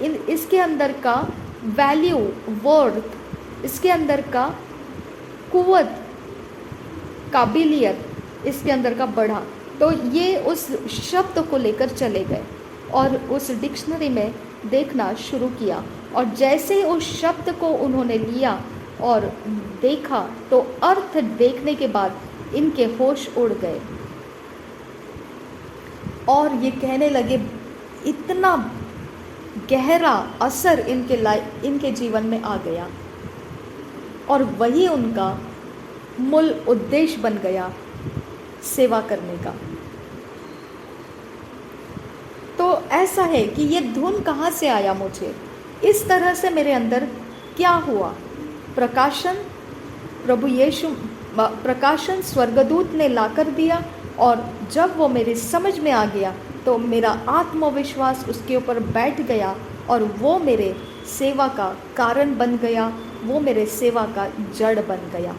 इसके अंदर का वैल्यू, वर्थ, इसके अंदर का कुव्वत, काबिलियत इसके अंदर का बढ़ा। तो ये उस शब्द को लेकर चले गए और उस डिक्शनरी में देखना शुरू किया, और जैसे ही उस शब्द को उन्होंने लिया और देखा तो अर्थ देखने के बाद इनके होश उड़ गए और ये कहने लगे, इतना गहरा असर इनके जीवन में आ गया और वही उनका मूल उद्देश्य बन गया, सेवा करने का। तो ऐसा है कि ये धुन कहाँ से आया, मुझे इस तरह से मेरे अंदर क्या हुआ? प्रकाशन स्वर्गदूत ने लाकर दिया, और जब वो मेरी समझ में आ गया तो मेरा आत्मविश्वास उसके ऊपर बैठ गया और वो मेरे सेवा का कारण बन गया, वो मेरे सेवा का जड़ बन गया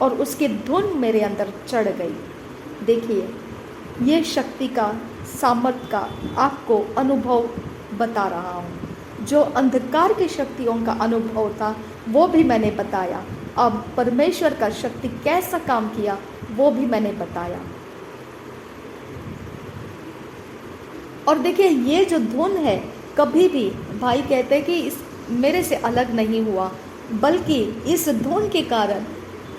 और उसकी धुन मेरे अंदर चढ़ गई। देखिए, ये शक्ति का, सामर्थ का आपको अनुभव बता रहा हूँ। जो अंधकार की शक्तियों का अनुभव था वो भी मैंने बताया, अब परमेश्वर का शक्ति कैसा काम किया वो भी मैंने बताया। और देखिए, ये जो धुन है, कभी भी भाई कहते हैं कि मेरे से अलग नहीं हुआ, बल्कि इस धुन के कारण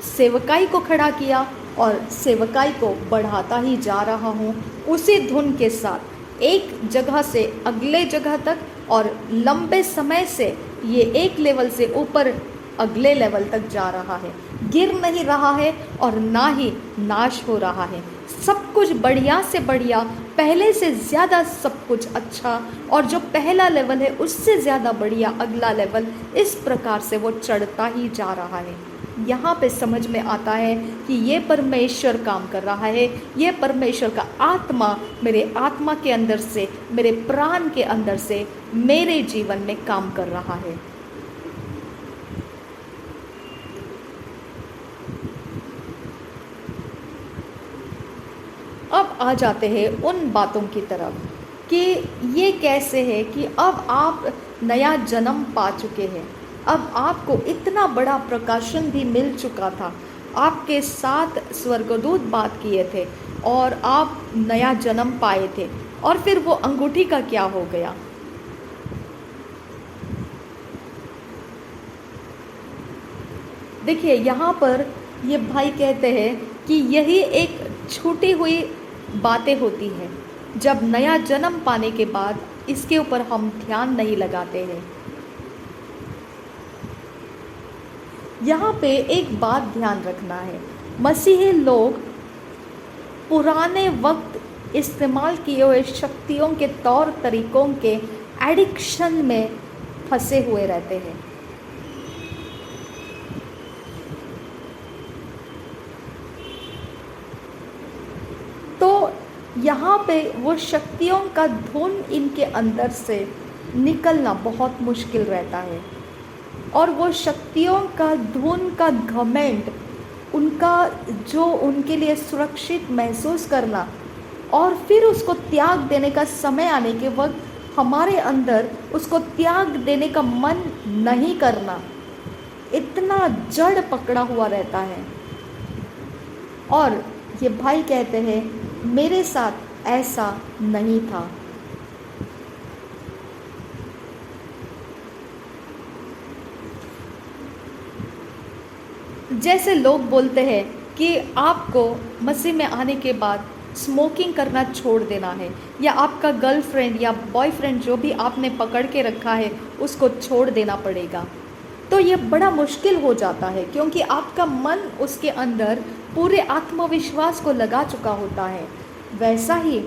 सेवकाई को खड़ा किया और सेवकाई को बढ़ाता ही जा रहा हूँ उसी धुन के साथ, एक जगह से अगले जगह तक, और लंबे समय से ये एक लेवल से ऊपर अगले लेवल तक जा रहा है, गिर नहीं रहा है और ना ही नाश हो रहा है। सब कुछ बढ़िया से बढ़िया, पहले से ज़्यादा सब कुछ अच्छा, और जो पहला लेवल है उससे ज़्यादा बढ़िया अगला लेवल, इस प्रकार से वो चढ़ता ही जा रहा है। यहाँ पे समझ में आता है कि ये परमेश्वर काम कर रहा है, ये परमेश्वर का आत्मा मेरे आत्मा के अंदर से, मेरे प्राण के अंदर से मेरे जीवन में काम कर रहा है। अब आ जाते हैं उन बातों की तरफ कि ये कैसे है कि अब आप नया जन्म पा चुके हैं, अब आपको इतना बड़ा प्रकाशन भी मिल चुका था, आपके साथ स्वर्गदूत बात किए थे और आप नया जन्म पाए थे, और फिर वो अंगूठी का क्या हो गया? देखिए, यहाँ पर ये भाई कहते हैं कि यही एक छूटी हुई बातें होती हैं, जब नया जन्म पाने के बाद इसके ऊपर हम ध्यान नहीं लगाते हैं। यहाँ पे एक बात ध्यान रखना है, मसीही लोग पुराने वक्त इस्तेमाल किए हुए शक्तियों के तौर तरीकों के एडिक्शन में फंसे हुए रहते हैं। तो यहाँ पे वो शक्तियों का धुन इनके अंदर से निकलना बहुत मुश्किल रहता है, और वो शक्तियों का धुन का घमंड, उनका जो उनके लिए सुरक्षित महसूस करना और फिर उसको त्याग देने का समय आने के वक्त हमारे अंदर उसको त्याग देने का मन नहीं करना, इतना जड़ पकड़ा हुआ रहता है। और ये भाई कहते हैं, मेरे साथ ऐसा नहीं था। जैसे लोग बोलते हैं कि आपको मसीह में आने के बाद स्मोकिंग करना छोड़ देना है, या आपका गर्लफ्रेंड या बॉयफ्रेंड जो भी आपने पकड़ के रखा है उसको छोड़ देना पड़ेगा। तो ये बड़ा मुश्किल हो जाता है, क्योंकि आपका मन उसके अंदर पूरे आत्मविश्वास को लगा चुका होता है। वैसा ही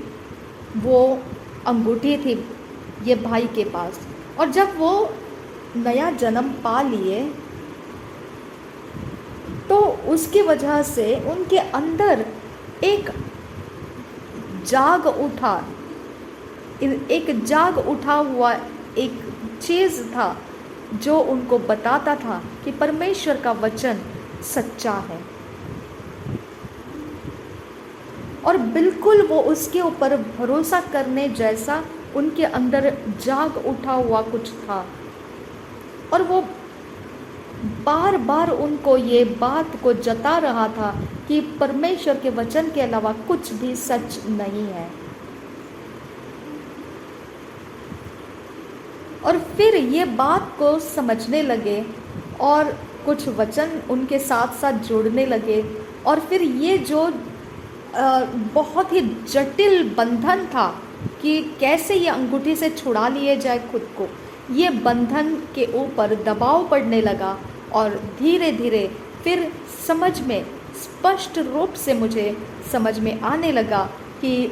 वो अंगूठी थी ये भाई के पास, और जब वो नया जन्म पा लिए तो उसकी वजह से उनके अंदर एक जाग उठा हुआ एक चीज़ था जो उनको बताता था कि परमेश्वर का वचन सच्चा है, और बिल्कुल वो उसके ऊपर भरोसा करने जैसा उनके अंदर जाग उठा हुआ कुछ था, और वो बार बार उनको ये बात को जता रहा था कि परमेश्वर के वचन के अलावा कुछ भी सच नहीं है। और फिर ये बात को समझने लगे और कुछ वचन उनके साथ साथ जोड़ने लगे, और फिर ये जो बहुत ही जटिल बंधन था कि कैसे ये अंगूठी से छुड़ा लिए जाए खुद को, ये बंधन के ऊपर दबाव पड़ने लगा। और धीरे धीरे फिर समझ में, स्पष्ट रूप से मुझे समझ में आने लगा कि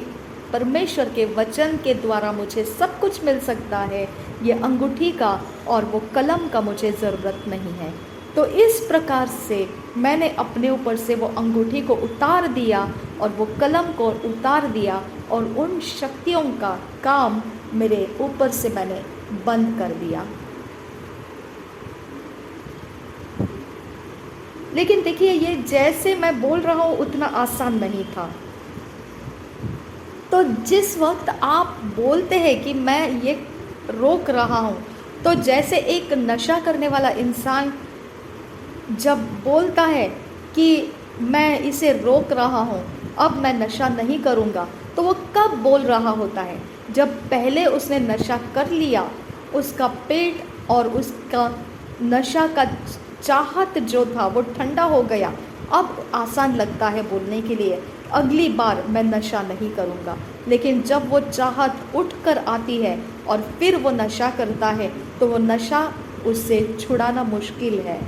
परमेश्वर के वचन के द्वारा मुझे सब कुछ मिल सकता है, ये अंगूठी का और वो कलम का मुझे ज़रूरत नहीं है। तो इस प्रकार से मैंने अपने ऊपर से वो अंगूठी को उतार दिया और वो कलम को उतार दिया, और उन शक्तियों का काम मेरे ऊपर से मैंने बंद कर दिया। लेकिन देखिए, ये जैसे मैं बोल रहा हूँ उतना आसान नहीं था। तो जिस वक्त आप बोलते हैं कि मैं ये रोक रहा हूँ, तो जैसे एक नशा करने वाला इंसान जब बोलता है कि मैं इसे रोक रहा हूँ, अब मैं नशा नहीं करूँगा, तो वो कब बोल रहा होता है? जब पहले उसने नशा कर लिया, उसका पेट और उसका नशा का चाहत जो था वो ठंडा हो गया, अब आसान लगता है बोलने के लिए, अगली बार मैं नशा नहीं करूँगा। लेकिन जब वो चाहत उठ कर आती है और फिर वो नशा करता है, तो वो नशा उससे छुड़ाना मुश्किल है।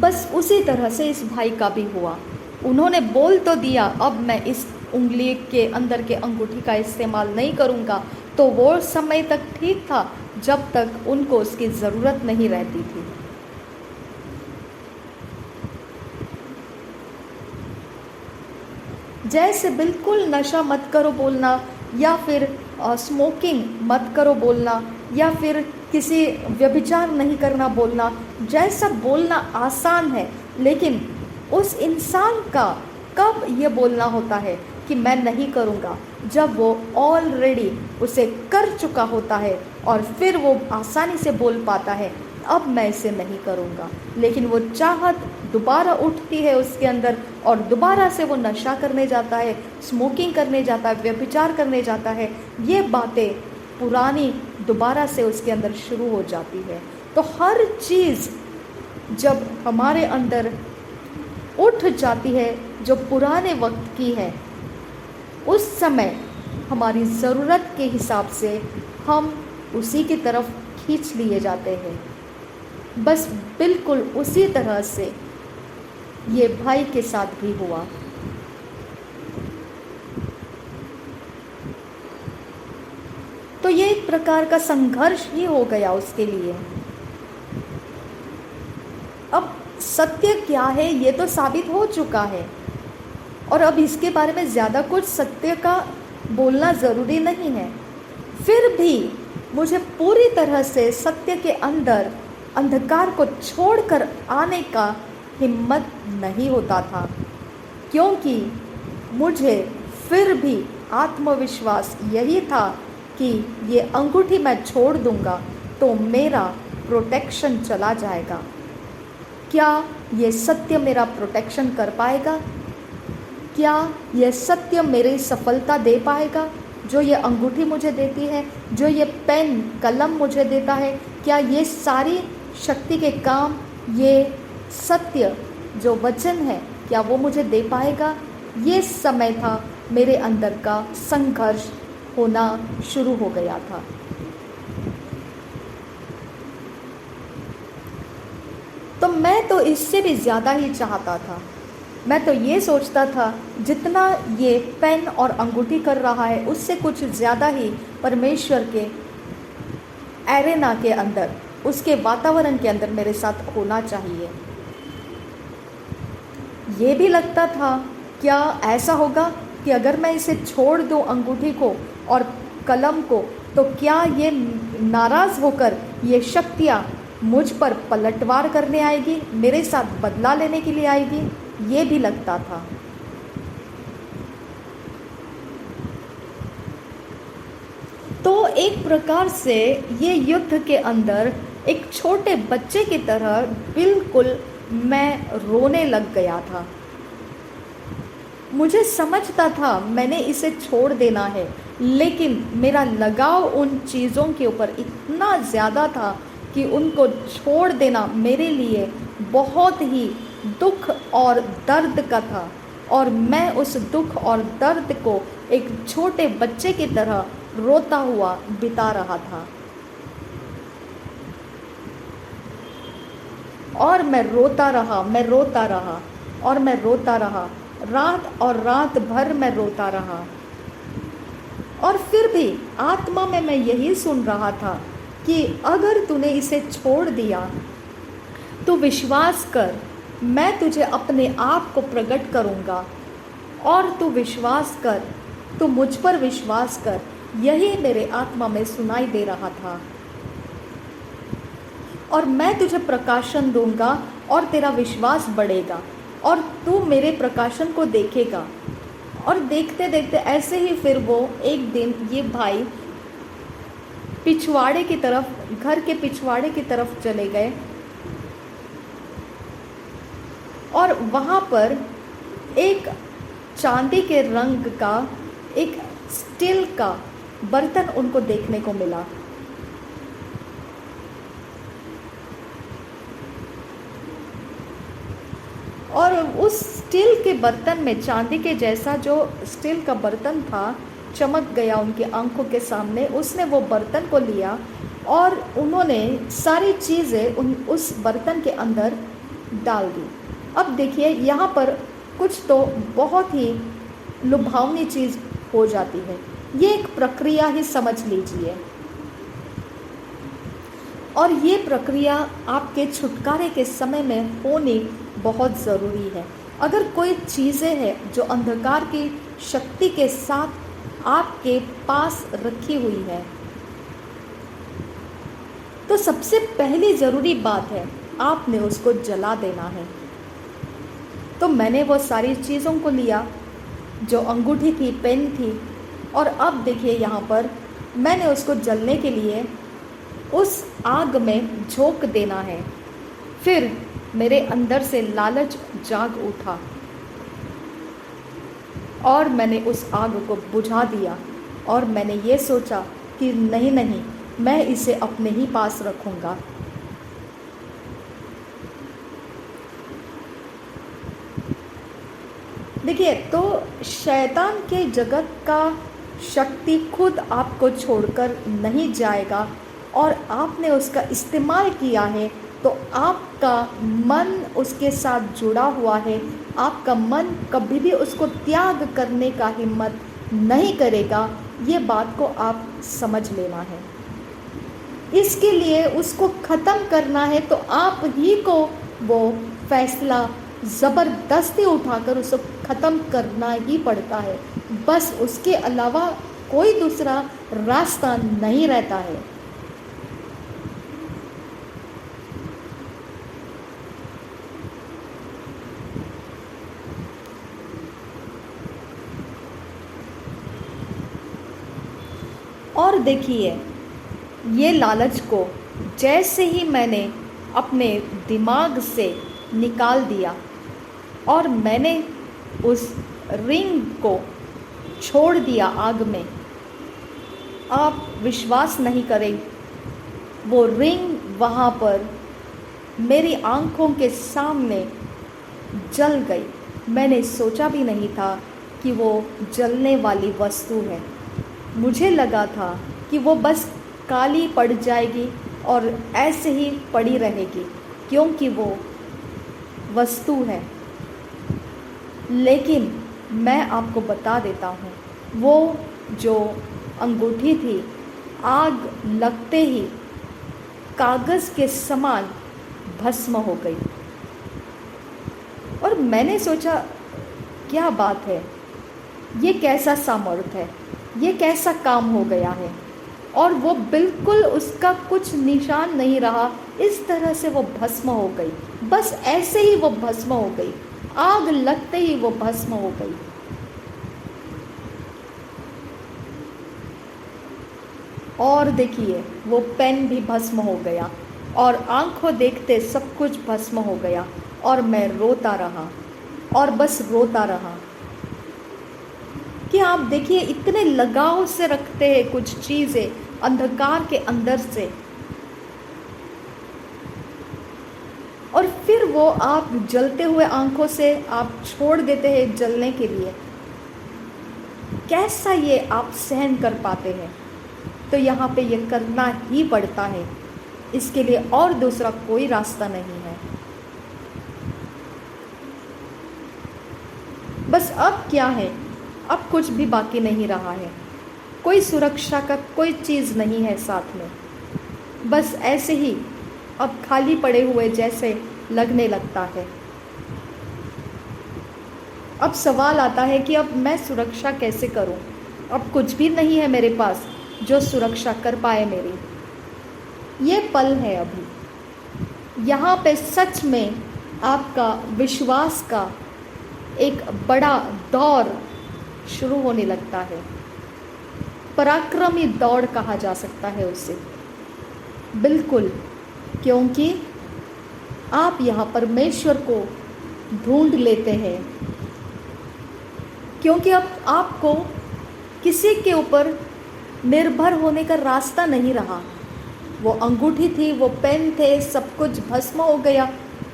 बस उसी तरह से इस भाई का भी हुआ। उन्होंने बोल तो दिया, अब मैं इस उंगली के अंदर के अंगूठी का इस्तेमाल नहीं करूँगा, तो वो समय तक ठीक था जब तक उनको उसकी ज़रूरत नहीं रहती थी। जैसे बिल्कुल नशा मत करो बोलना, या फिर स्मोकिंग मत करो बोलना, या फिर किसी व्यभिचार नहीं करना बोलना, जैसा बोलना आसान है, लेकिन उस इंसान का कब ये बोलना होता है कि मैं नहीं करूँगा, जब वो ऑलरेडी उसे कर चुका होता है और फिर वो आसानी से बोल पाता है अब मैं इसे नहीं करूँगा। लेकिन वो चाहत दोबारा उठती है उसके अंदर, और दोबारा से वो नशा करने जाता है, स्मोकिंग करने जाता है, व्यभिचार करने जाता है। ये बातें पुरानी दोबारा से उसके अंदर शुरू हो जाती है। तो हर चीज़ जब हमारे अंदर उठ जाती है जो पुराने वक्त की है, उस समय हमारी ज़रूरत के हिसाब से हम उसी की तरफ खींच लिए जाते हैं। बस बिल्कुल उसी तरह से ये भाई के साथ भी हुआ। तो ये एक प्रकार का संघर्ष ही हो गया उसके लिए। अब सत्य क्या है ये तो साबित हो चुका है, और अब इसके बारे में ज़्यादा कुछ सत्य का बोलना ज़रूरी नहीं है। फिर भी मुझे पूरी तरह से सत्य के अंदर अंधकार को छोड़कर आने का हिम्मत नहीं होता था, क्योंकि मुझे फिर भी आत्मविश्वास यही था कि ये अंगूठी मैं छोड़ दूंगा तो मेरा प्रोटेक्शन चला जाएगा। क्या ये सत्य मेरा प्रोटेक्शन कर पाएगा? क्या ये सत्य मेरी सफलता दे पाएगा? जो ये अंगूठी मुझे देती है, जो ये पेन कलम मुझे देता है, क्या ये सारी शक्ति के काम, ये सत्य जो वचन है, क्या वो मुझे दे पाएगा? ये समय था मेरे अंदर का संघर्ष होना शुरू हो गया था। तो मैं तो इससे भी ज़्यादा ही चाहता था। मैं तो ये सोचता था जितना ये पेन और अंगूठी कर रहा है उससे कुछ ज़्यादा ही परमेश्वर के एरेना के अंदर, उसके वातावरण के अंदर मेरे साथ होना चाहिए। ये भी लगता था क्या ऐसा होगा कि अगर मैं इसे छोड़ दूं अंगूठी को और कलम को, तो क्या ये नाराज़ होकर ये शक्तियाँ मुझ पर पलटवार करने आएगी, मेरे साथ बदला लेने के लिए आएगी? ये भी लगता था। तो एक प्रकार से ये युद्ध के अंदर एक छोटे बच्चे की तरह बिल्कुल मैं रोने लग गया था। मुझे समझता था मैंने इसे छोड़ देना है, लेकिन मेरा लगाव उन चीज़ों के ऊपर इतना ज़्यादा था कि उनको छोड़ देना मेरे लिए बहुत ही दुख और दर्द का था, और मैं उस दुख और दर्द को एक छोटे बच्चे की तरह रोता हुआ बिता रहा था। और मैं रोता रहा, मैं रोता रहा और मैं रोता रहा, रात और रात भर मैं रोता रहा। और फिर भी आत्मा में मैं यही सुन रहा था कि अगर तूने इसे छोड़ दिया तो विश्वास कर, मैं तुझे अपने आप को प्रकट करूँगा और तू विश्वास कर, तू मुझ पर विश्वास कर। यही मेरे आत्मा में सुनाई दे रहा था। और मैं तुझे प्रकाशन दूंगा और तेरा विश्वास बढ़ेगा और तू मेरे प्रकाशन को देखेगा। और देखते देखते ऐसे ही फिर वो एक दिन ये भाई पिछवाड़े की तरफ, घर के पिछवाड़े की तरफ चले गए और वहाँ पर एक चांदी के रंग का एक स्टील का बर्तन उनको देखने को मिला। और उस स्टील के बर्तन में, चांदी के जैसा जो स्टील का बर्तन था, चमक गया उनकी आंखों के सामने। उसने वो बर्तन को लिया और उन्होंने सारी चीज़ें उस बर्तन के अंदर डाल दी। अब देखिए यहाँ पर कुछ तो बहुत ही लुभावनी चीज़ हो जाती है। ये एक प्रक्रिया ही समझ लीजिए, और ये प्रक्रिया आपके छुटकारे के समय में होनी बहुत ज़रूरी है। अगर कोई चीज़ें हैं जो अंधकार की शक्ति के साथ आपके पास रखी हुई है, तो सबसे पहली ज़रूरी बात है आपने उसको जला देना है। तो मैंने वो सारी चीज़ों को लिया, जो अंगूठी थी, पेन थी, और अब देखिए यहाँ पर मैंने उसको जलने के लिए उस आग में झोंक देना है। फिर मेरे अंदर से लालच जाग उठा और मैंने उस आग को बुझा दिया और मैंने ये सोचा कि नहीं नहीं, मैं इसे अपने ही पास रखूँगा। देखिए, तो शैतान के जगत का शक्ति खुद आपको छोड़कर नहीं जाएगा, और आपने उसका इस्तेमाल किया है तो आपका मन उसके साथ जुड़ा हुआ है। आपका मन कभी भी उसको त्याग करने का हिम्मत नहीं करेगा। ये बात को आप समझ लेना है। इसके लिए उसको ख़त्म करना है तो आप ही को वो फैसला ज़बरदस्ती उठाकर उसको ख़त्म करना ही पड़ता है। बस उसके अलावा कोई दूसरा रास्ता नहीं रहता है। और देखिए, ये लालच को जैसे ही मैंने अपने दिमाग से निकाल दिया और मैंने उस रिंग को छोड़ दिया आग में, आप विश्वास नहीं करें, वो रिंग वहाँ पर मेरी आँखों के सामने जल गई। मैंने सोचा भी नहीं था कि वो जलने वाली वस्तु है। मुझे लगा था कि वो बस काली पड़ जाएगी और ऐसे ही पड़ी रहेगी क्योंकि वो वस्तु है। लेकिन मैं आपको बता देता हूँ, वो जो अंगूठी थी आग लगते ही कागज़ के समान भस्म हो गई। और मैंने सोचा, क्या बात है, ये कैसा सामर्थ्य है, ये कैसा काम हो गया है। और वो बिल्कुल, उसका कुछ निशान नहीं रहा, इस तरह से वो भस्म हो गई। बस ऐसे ही वो भस्म हो गई, आग लगते ही वो भस्म हो गई। और देखिए वो पेन भी भस्म हो गया और आंखों देखते सब कुछ भस्म हो गया और मैं रोता रहा और बस रोता रहा। कि आप देखिए इतने लगाव से रखते हैं कुछ चीज़ें अंधकार के अंदर से, और फिर वो आप जलते हुए आंखों से आप छोड़ देते हैं जलने के लिए। कैसा ये आप सहन कर पाते हैं? तो यहाँ पे ये करना ही पड़ता है, इसके लिए और दूसरा कोई रास्ता नहीं है। बस अब क्या है, अब कुछ भी बाकी नहीं रहा है, कोई सुरक्षा का कोई चीज़ नहीं है साथ में। बस ऐसे ही अब खाली पड़े हुए जैसे लगने लगता है। अब सवाल आता है कि अब मैं सुरक्षा कैसे करूं? अब कुछ भी नहीं है मेरे पास जो सुरक्षा कर पाए मेरी। ये पल है अभी, यहाँ पे सच में आपका विश्वास का एक बड़ा दौर शुरू होने लगता है। पराक्रमी दौड़ कहा जा सकता है उसे, बिल्कुल, क्योंकि आप यहाँ परमेश्वर को ढूंढ लेते हैं। क्योंकि अब आपको किसी के ऊपर निर्भर होने का रास्ता नहीं रहा। वो अंगूठी थी, वो पेन थे, सब कुछ भस्म हो गया,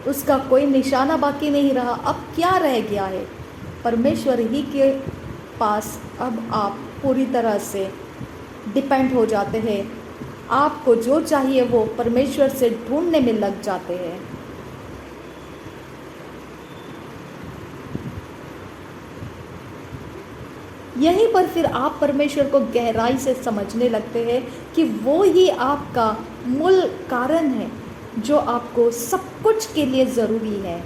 उसका कोई निशाना बाकी नहीं रहा। अब क्या रह गया है? परमेश्वर ही के पास अब आप पूरी तरह से डिपेंड हो जाते हैं। आपको जो चाहिए वो परमेश्वर से ढूंढने में लग जाते हैं। यहीं पर फिर आप परमेश्वर को गहराई से समझने लगते हैं कि वो ही आपका मूल कारण है जो आपको सब कुछ के लिए ज़रूरी है।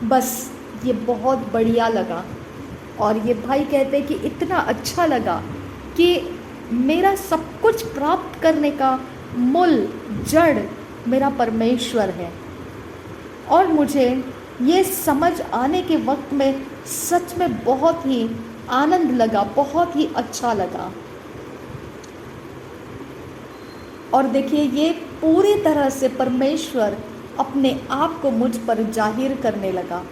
बस ये बहुत बढ़िया लगा, और ये भाई कहते हैं कि इतना अच्छा लगा कि मेरा सब कुछ प्राप्त करने का मूल जड़ मेरा परमेश्वर है। और मुझे ये समझ आने के वक्त में सच में बहुत ही आनंद लगा, बहुत ही अच्छा लगा। और देखिए ये पूरी तरह से परमेश्वर अपने आप को मुझ पर जाहिर करने लगा।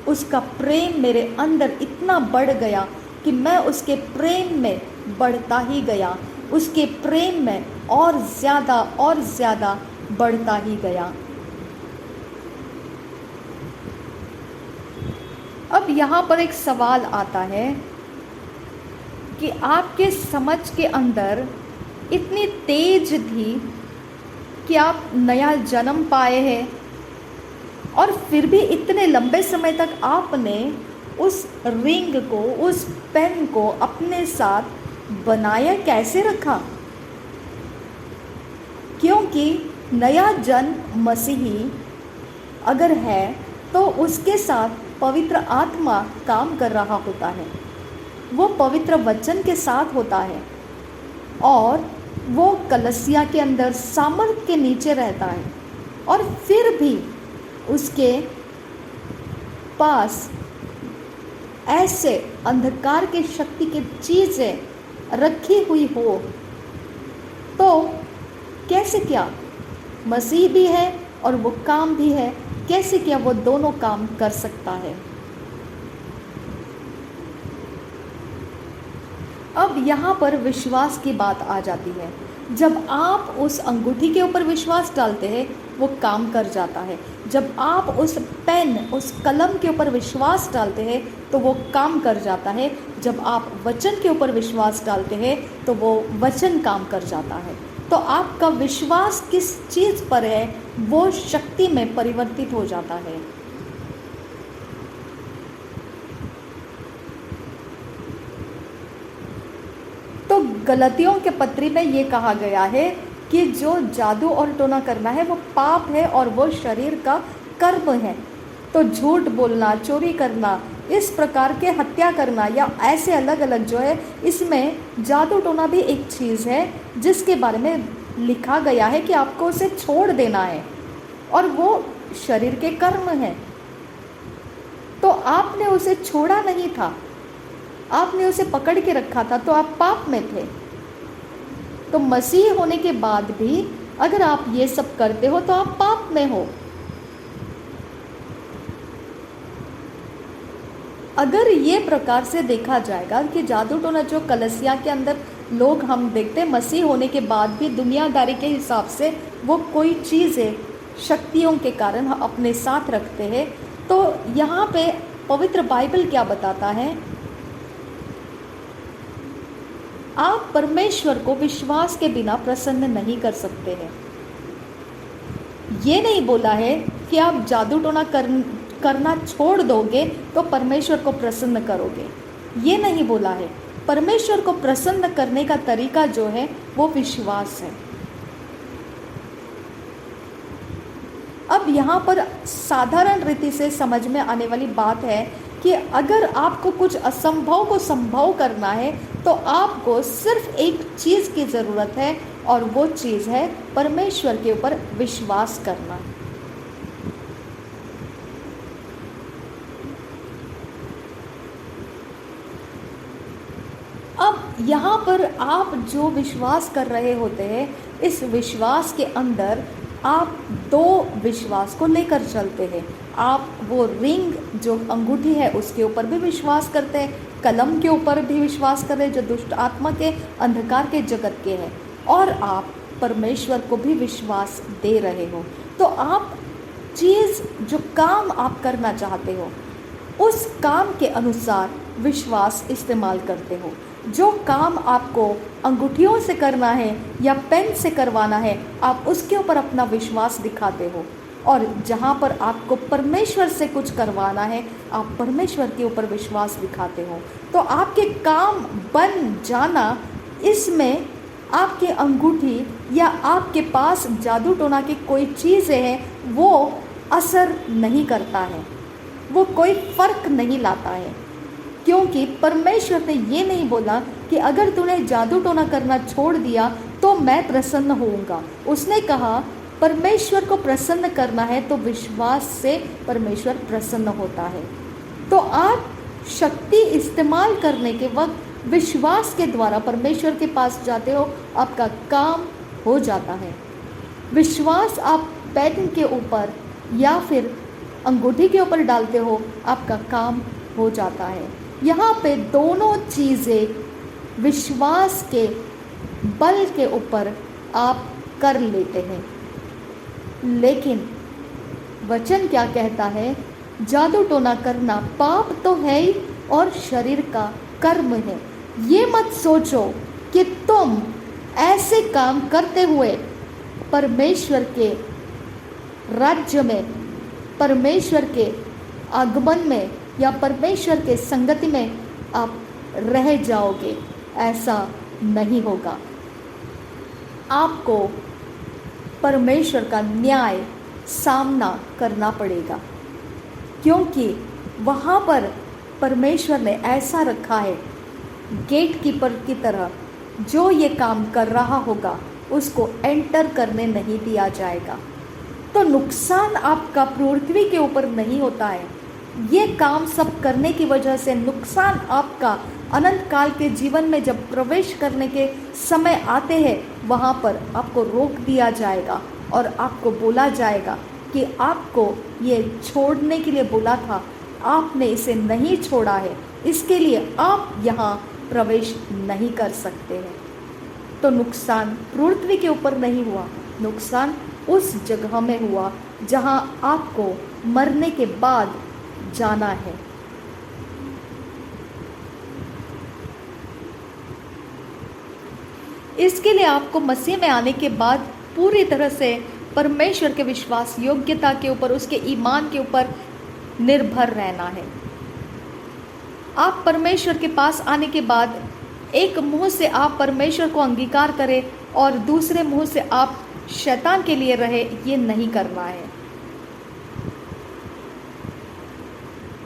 उसका प्रेम मेरे अंदर इतना बढ़ गया कि मैं उसके प्रेम में बढ़ता ही गया, उसके प्रेम में और ज़्यादा बढ़ता ही गया। अब यहाँ पर एक सवाल आता है कि आपके समझ के अंदर इतनी तेज थी कि आप नया जन्म पाए हैं, और फिर भी इतने लंबे समय तक आपने उस रिंग को, उस पेन को अपने साथ बनाए कैसे रखा? क्योंकि नया जन्म मसीही अगर है तो उसके साथ पवित्र आत्मा काम कर रहा होता है, वो पवित्र वचन के साथ होता है, और वो कलसिया के अंदर सामर्थ के नीचे रहता है। और फिर भी उसके पास ऐसे अंधकार की शक्ति की चीज़ें रखी हुई हो तो कैसे क्या मसीह भी है और वो काम भी है, कैसे क्या वो दोनों काम कर सकता है? अब यहाँ पर विश्वास की बात आ जाती है। जब आप उस अंगूठी के ऊपर विश्वास डालते हैं वो काम कर जाता है। जब आप उस पेन, उस कलम के ऊपर विश्वास डालते हैं तो वो काम कर जाता है। जब आप वचन के ऊपर विश्वास डालते हैं तो वो वचन काम कर जाता है। तो आपका विश्वास किस चीज़ पर है वो शक्ति में परिवर्तित हो जाता है। तो गलतियों के पत्री में ये कहा गया है कि जो जादू और टोना करना है वो पाप है और वो शरीर का कर्म है। तो झूठ बोलना, चोरी करना, इस प्रकार के हत्या करना या ऐसे अलग अलग जो है, इसमें जादू टोना भी एक चीज़ है जिसके बारे में लिखा गया है कि आपको उसे छोड़ देना है, और वो शरीर के कर्म है। तो आपने उसे छोड़ा नहीं था, आपने उसे पकड़ के रखा था, तो आप पाप में थे। तो मसीह होने के बाद भी अगर आप ये सब करते हो तो आप पाप में हो। अगर ये प्रकार से देखा जाएगा कि जादू टोना जो कलीसिया के अंदर लोग हम देखते हैं मसीह होने के बाद भी दुनियादारी के हिसाब से वो कोई चीज़ें शक्तियों के कारण अपने साथ रखते हैं, तो यहाँ पे पवित्र बाइबल क्या बताता है? आप परमेश्वर को विश्वास के बिना प्रसन्न नहीं कर सकते हैं। ये नहीं बोला है कि आप जादू टोना करना छोड़ दोगे तो परमेश्वर को प्रसन्न करोगे, ये नहीं बोला है। परमेश्वर को प्रसन्न करने का तरीका जो है वो विश्वास है। अब यहाँ पर साधारण रीति से समझ में आने वाली बात है कि अगर आपको कुछ असंभव को संभव करना है तो आपको सिर्फ एक चीज़ की ज़रूरत है, और वो चीज़ है परमेश्वर के ऊपर विश्वास करना। अब यहाँ पर आप जो विश्वास कर रहे होते हैं, इस विश्वास के अंदर आप दो विश्वास को लेकर चलते हैं। आप वो रिंग जो अंगूठी है उसके ऊपर भी विश्वास करते हैं, कलम के ऊपर भी विश्वास कर रहे हैं जो दुष्ट आत्मा के अंधकार के जगत के हैं, और आप परमेश्वर को भी विश्वास दे रहे हो। तो आप चीज़ जो काम आप करना चाहते हो उस काम के अनुसार विश्वास इस्तेमाल करते हो। जो काम आपको अंगूठियों से करना है या पेन से करवाना है, आप उसके ऊपर अपना विश्वास दिखाते हो, और जहाँ पर आपको परमेश्वर से कुछ करवाना है आप परमेश्वर के ऊपर विश्वास दिखाते हो। तो आपके काम बन जाना, इसमें आपके अंगूठी या आपके पास जादू टोना की कोई चीज़ें हैं वो असर नहीं करता है, वो कोई फ़र्क नहीं लाता है, क्योंकि परमेश्वर ने ये नहीं बोला कि अगर तूने जादू टोना करना छोड़ दिया तो मैं प्रसन्न होऊंगा। उसने कहा परमेश्वर को प्रसन्न करना है तो विश्वास से परमेश्वर प्रसन्न होता है। तो आप शक्ति इस्तेमाल करने के वक्त विश्वास के द्वारा परमेश्वर के पास जाते हो, आपका काम हो जाता है। विश्वास आप पेन के ऊपर या फिर अंगूठी के ऊपर डालते हो, आपका काम हो जाता है। यहाँ पे दोनों चीज़ें विश्वास के बल के ऊपर आप कर लेते हैं। लेकिन वचन क्या कहता है? जादू टोना करना पाप तो है ही और शरीर का कर्म है। ये मत सोचो कि तुम ऐसे काम करते हुए परमेश्वर के राज्य में, परमेश्वर के आगमन में या परमेश्वर के संगति में आप रह जाओगे। ऐसा नहीं होगा। आपको परमेश्वर का न्याय सामना करना पड़ेगा, क्योंकि वहाँ पर परमेश्वर ने ऐसा रखा है, गेट कीपर की तरह जो ये काम कर रहा होगा उसको एंटर करने नहीं दिया जाएगा। तो नुकसान आपका पृथ्वी के ऊपर नहीं होता है। ये काम सब करने की वजह से नुकसान आपका अनंत काल के जीवन में जब प्रवेश करने के समय आते हैं वहाँ पर आपको रोक दिया जाएगा और आपको बोला जाएगा कि आपको ये छोड़ने के लिए बोला था, आपने इसे नहीं छोड़ा है, इसके लिए आप यहाँ प्रवेश नहीं कर सकते हैं। तो नुकसान पृथ्वी के ऊपर नहीं हुआ, नुकसान उस जगह में हुआ जहाँ आपको मरने के बाद जाना है। इसके लिए आपको मसीह में आने के बाद पूरी तरह से परमेश्वर के विश्वास योग्यता के ऊपर, उसके ईमान के ऊपर निर्भर रहना है। आप परमेश्वर के पास आने के बाद एक मुंह से आप परमेश्वर को अंगीकार करें और दूसरे मुंह से आप शैतान के लिए रहे, ये नहीं करना है।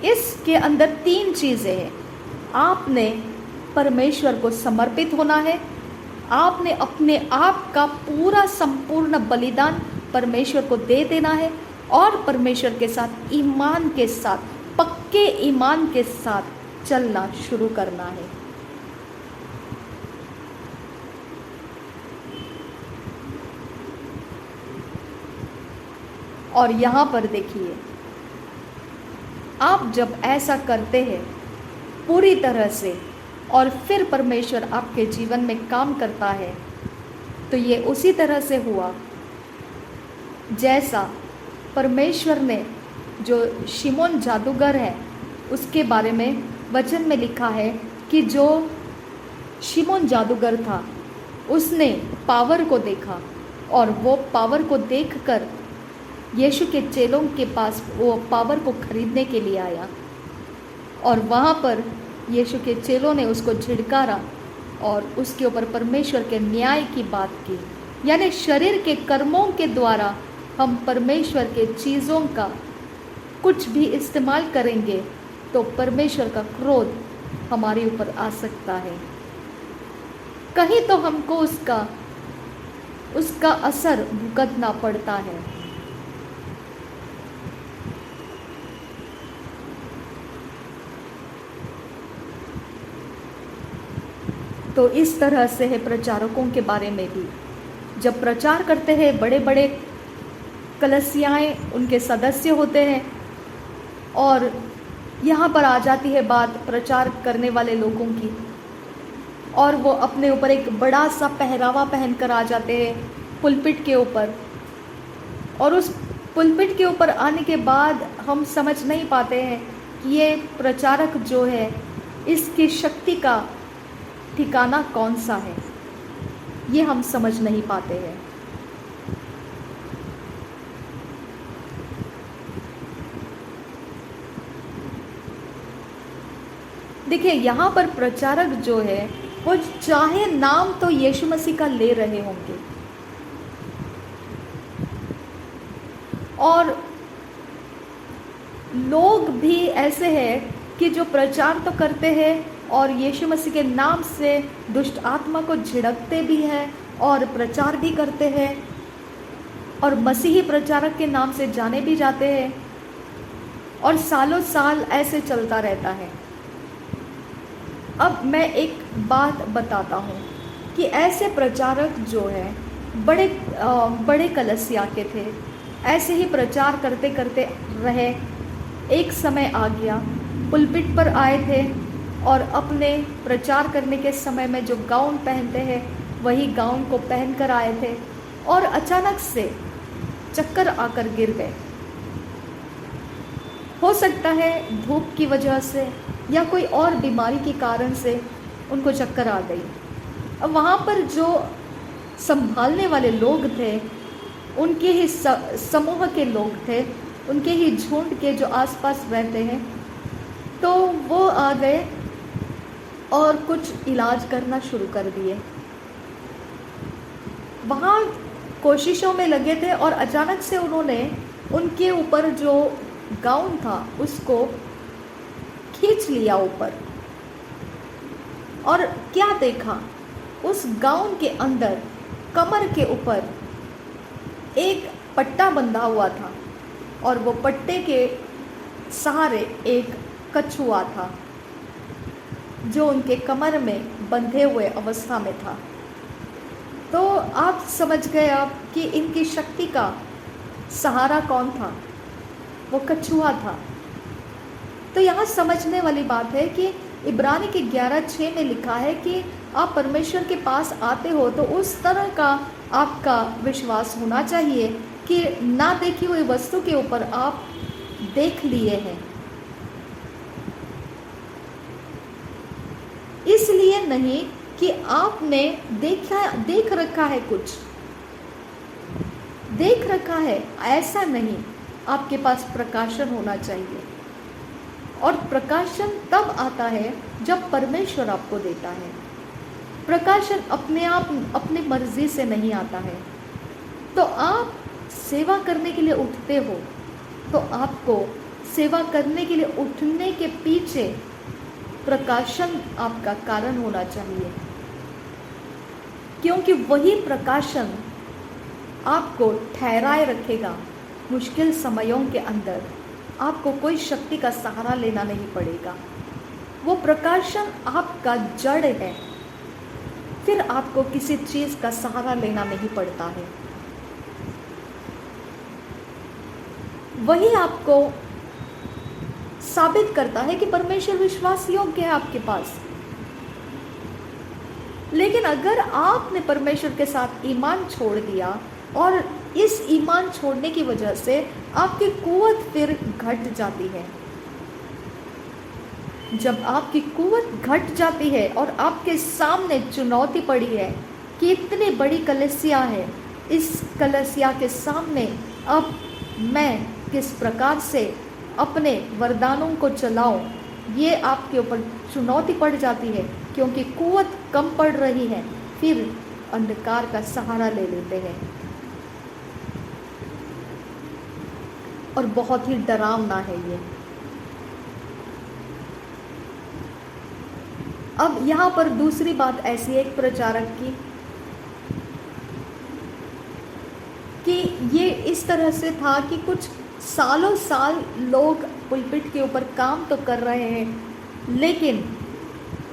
इसके अंदर तीन चीज़ें हैं। आपने परमेश्वर को समर्पित होना है, आपने अपने आप का पूरा संपूर्ण बलिदान परमेश्वर को दे देना है, और परमेश्वर के साथ ईमान के साथ, पक्के ईमान के साथ चलना शुरू करना है। और यहाँ पर देखिए, आप जब ऐसा करते हैं पूरी तरह से और फिर परमेश्वर आपके जीवन में काम करता है, तो ये उसी तरह से हुआ जैसा परमेश्वर ने जो शिमोन जादूगर है उसके बारे में वचन में लिखा है कि जो शिमोन जादूगर था उसने पावर को देखा और वो पावर को देखकर यीशु के चेलों के पास वो पावर को खरीदने के लिए आया और वहाँ पर यीशु के चेलों ने उसको झिड़कारा और उसके ऊपर परमेश्वर के न्याय की बात की। यानी शरीर के कर्मों के द्वारा हम परमेश्वर के चीज़ों का कुछ भी इस्तेमाल करेंगे तो परमेश्वर का क्रोध हमारे ऊपर आ सकता है। कहीं तो हमको उसका असर भुगतना पड़ता है। तो इस तरह से है प्रचारकों के बारे में भी। जब प्रचार करते हैं, बड़े बड़े कलीसियाएं उनके सदस्य होते हैं और यहाँ पर आ जाती है बात प्रचार करने वाले लोगों की, और वो अपने ऊपर एक बड़ा सा पहरावा पहन कर आ जाते हैं पुलपिट के ऊपर, और उस पुलपिट के ऊपर आने के बाद हम समझ नहीं पाते हैं कि ये प्रचारक जो है इसकी शक्ति का ठिकाना कौन सा है, ये हम समझ नहीं पाते हैं। देखिए, यहाँ पर प्रचारक जो है वो चाहे नाम तो यीशु मसीह का ले रहे होंगे और लोग भी ऐसे हैं कि जो प्रचार तो करते हैं और यीशु मसीह के नाम से दुष्ट आत्मा को झिड़कते भी हैं और प्रचार भी करते हैं और मसीही प्रचारक के नाम से जाने भी जाते हैं और सालों साल ऐसे चलता रहता है। अब मैं एक बात बताता हूँ कि ऐसे प्रचारक जो है बड़े कलीसिया के थे, ऐसे ही प्रचार करते करते रहे। एक समय आ गया, पुलपिट पर आए थे और अपने प्रचार करने के समय में जो गाउन पहनते हैं वही गाउन को पहनकर आए थे और अचानक से चक्कर आकर गिर गए। हो सकता है धूप की वजह से या कोई और बीमारी के कारण से उनको चक्कर आ गई। अब वहाँ पर जो संभालने वाले लोग थे, उनके ही समूह के लोग थे, उनके ही झुंड के जो आसपास रहते हैं, तो वो आ गए और कुछ इलाज करना शुरू कर दिए। वहाँ कोशिशों में लगे थे और अचानक से उन्होंने उनके ऊपर जो गाउन था उसको खींच लिया ऊपर, और क्या देखा, उस गाउन के अंदर कमर के ऊपर एक पट्टा बंधा हुआ था और वो पट्टे के सहारे एक कछुआ था जो उनके कमर में बंधे हुए अवस्था में था। तो आप समझ गए अब कि इनकी शक्ति का सहारा कौन था, वो कछुआ था। तो यहाँ समझने वाली बात है कि इब्रानी के 11:6 में लिखा है कि आप परमेश्वर के पास आते हो तो उस तरह का आपका विश्वास होना चाहिए कि ना देखी हुई वस्तु के ऊपर आप देख लिए हैं। इसलिए नहीं कि आपने देख रखा है, कुछ देख रखा है, ऐसा नहीं। आपके पास प्रकाशन होना चाहिए, और प्रकाशन तब आता है जब परमेश्वर आपको देता है। प्रकाशन अपने आप अपनी मर्जी से नहीं आता है। तो आप सेवा करने के लिए उठते हो तो आपको सेवा करने के लिए उठने के पीछे प्रकाशन आपका कारण होना चाहिए, क्योंकि वही प्रकाशन आपको ठहराए रखेगा। मुश्किल समयों के अंदर आपको कोई शक्ति का सहारा लेना नहीं पड़ेगा। वो प्रकाशन आपका जड़ है, फिर आपको किसी चीज़ का सहारा लेना नहीं पड़ता है। वही आपको साबित करता है कि परमेश्वर विश्वास योग्य है आपके पास। लेकिन अगर आपने परमेश्वर के साथ ईमान छोड़ दिया और इस ईमान छोड़ने की वजह से आपकी कुव्वत फिर घट जाती है। जब आपकी कुव्वत घट जाती है और आपके सामने चुनौती पड़ी है कि इतनी बड़ी कलीसिया है, इस कलीसिया के सामने अब मैं किस प्रकार से अपने वरदानों को चलाऊं, ये आपके ऊपर चुनौती पड़ जाती है क्योंकि कुव्वत कम पड़ रही है, फिर अंधकार का सहारा ले लेते हैं। और बहुत ही डरावना है ये। अब यहाँ पर दूसरी बात ऐसी है एक प्रचारक की कि ये इस तरह से था कि कुछ सालों साल लोग पुलपिट के ऊपर काम तो कर रहे हैं, लेकिन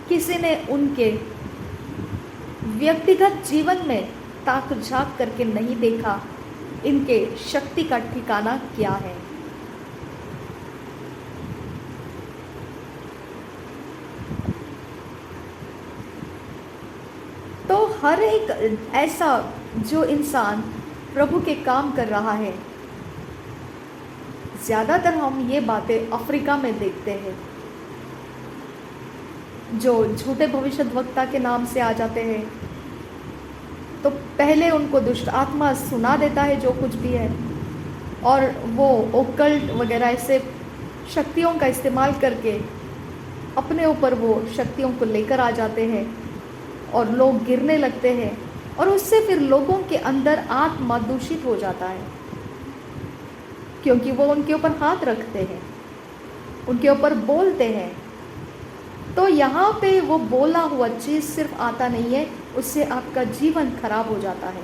किसी ने उनके व्यक्तिगत जीवन में ताक झांक करके नहीं देखा इनके शक्ति का ठिकाना क्या है। तो हर एक ऐसा जो इंसान प्रभु के काम कर रहा है, ज़्यादातर हम ये बातें अफ्रीका में देखते हैं, जो झूठे भविष्यद्वक्ता के नाम से आ जाते हैं। तो पहले उनको दुष्ट आत्मा सुना देता है जो कुछ भी है, और वो ओकल्ट वगैरह ऐसे शक्तियों का इस्तेमाल करके अपने ऊपर वो शक्तियों को लेकर आ जाते हैं और लोग गिरने लगते हैं, और उससे फिर लोगों के अंदर आत्मा दूषित हो जाता है क्योंकि वो उनके ऊपर हाथ रखते हैं, उनके ऊपर बोलते हैं। तो यहाँ पे वो बोला हुआ चीज़ सिर्फ आता नहीं है, उससे आपका जीवन खराब हो जाता है।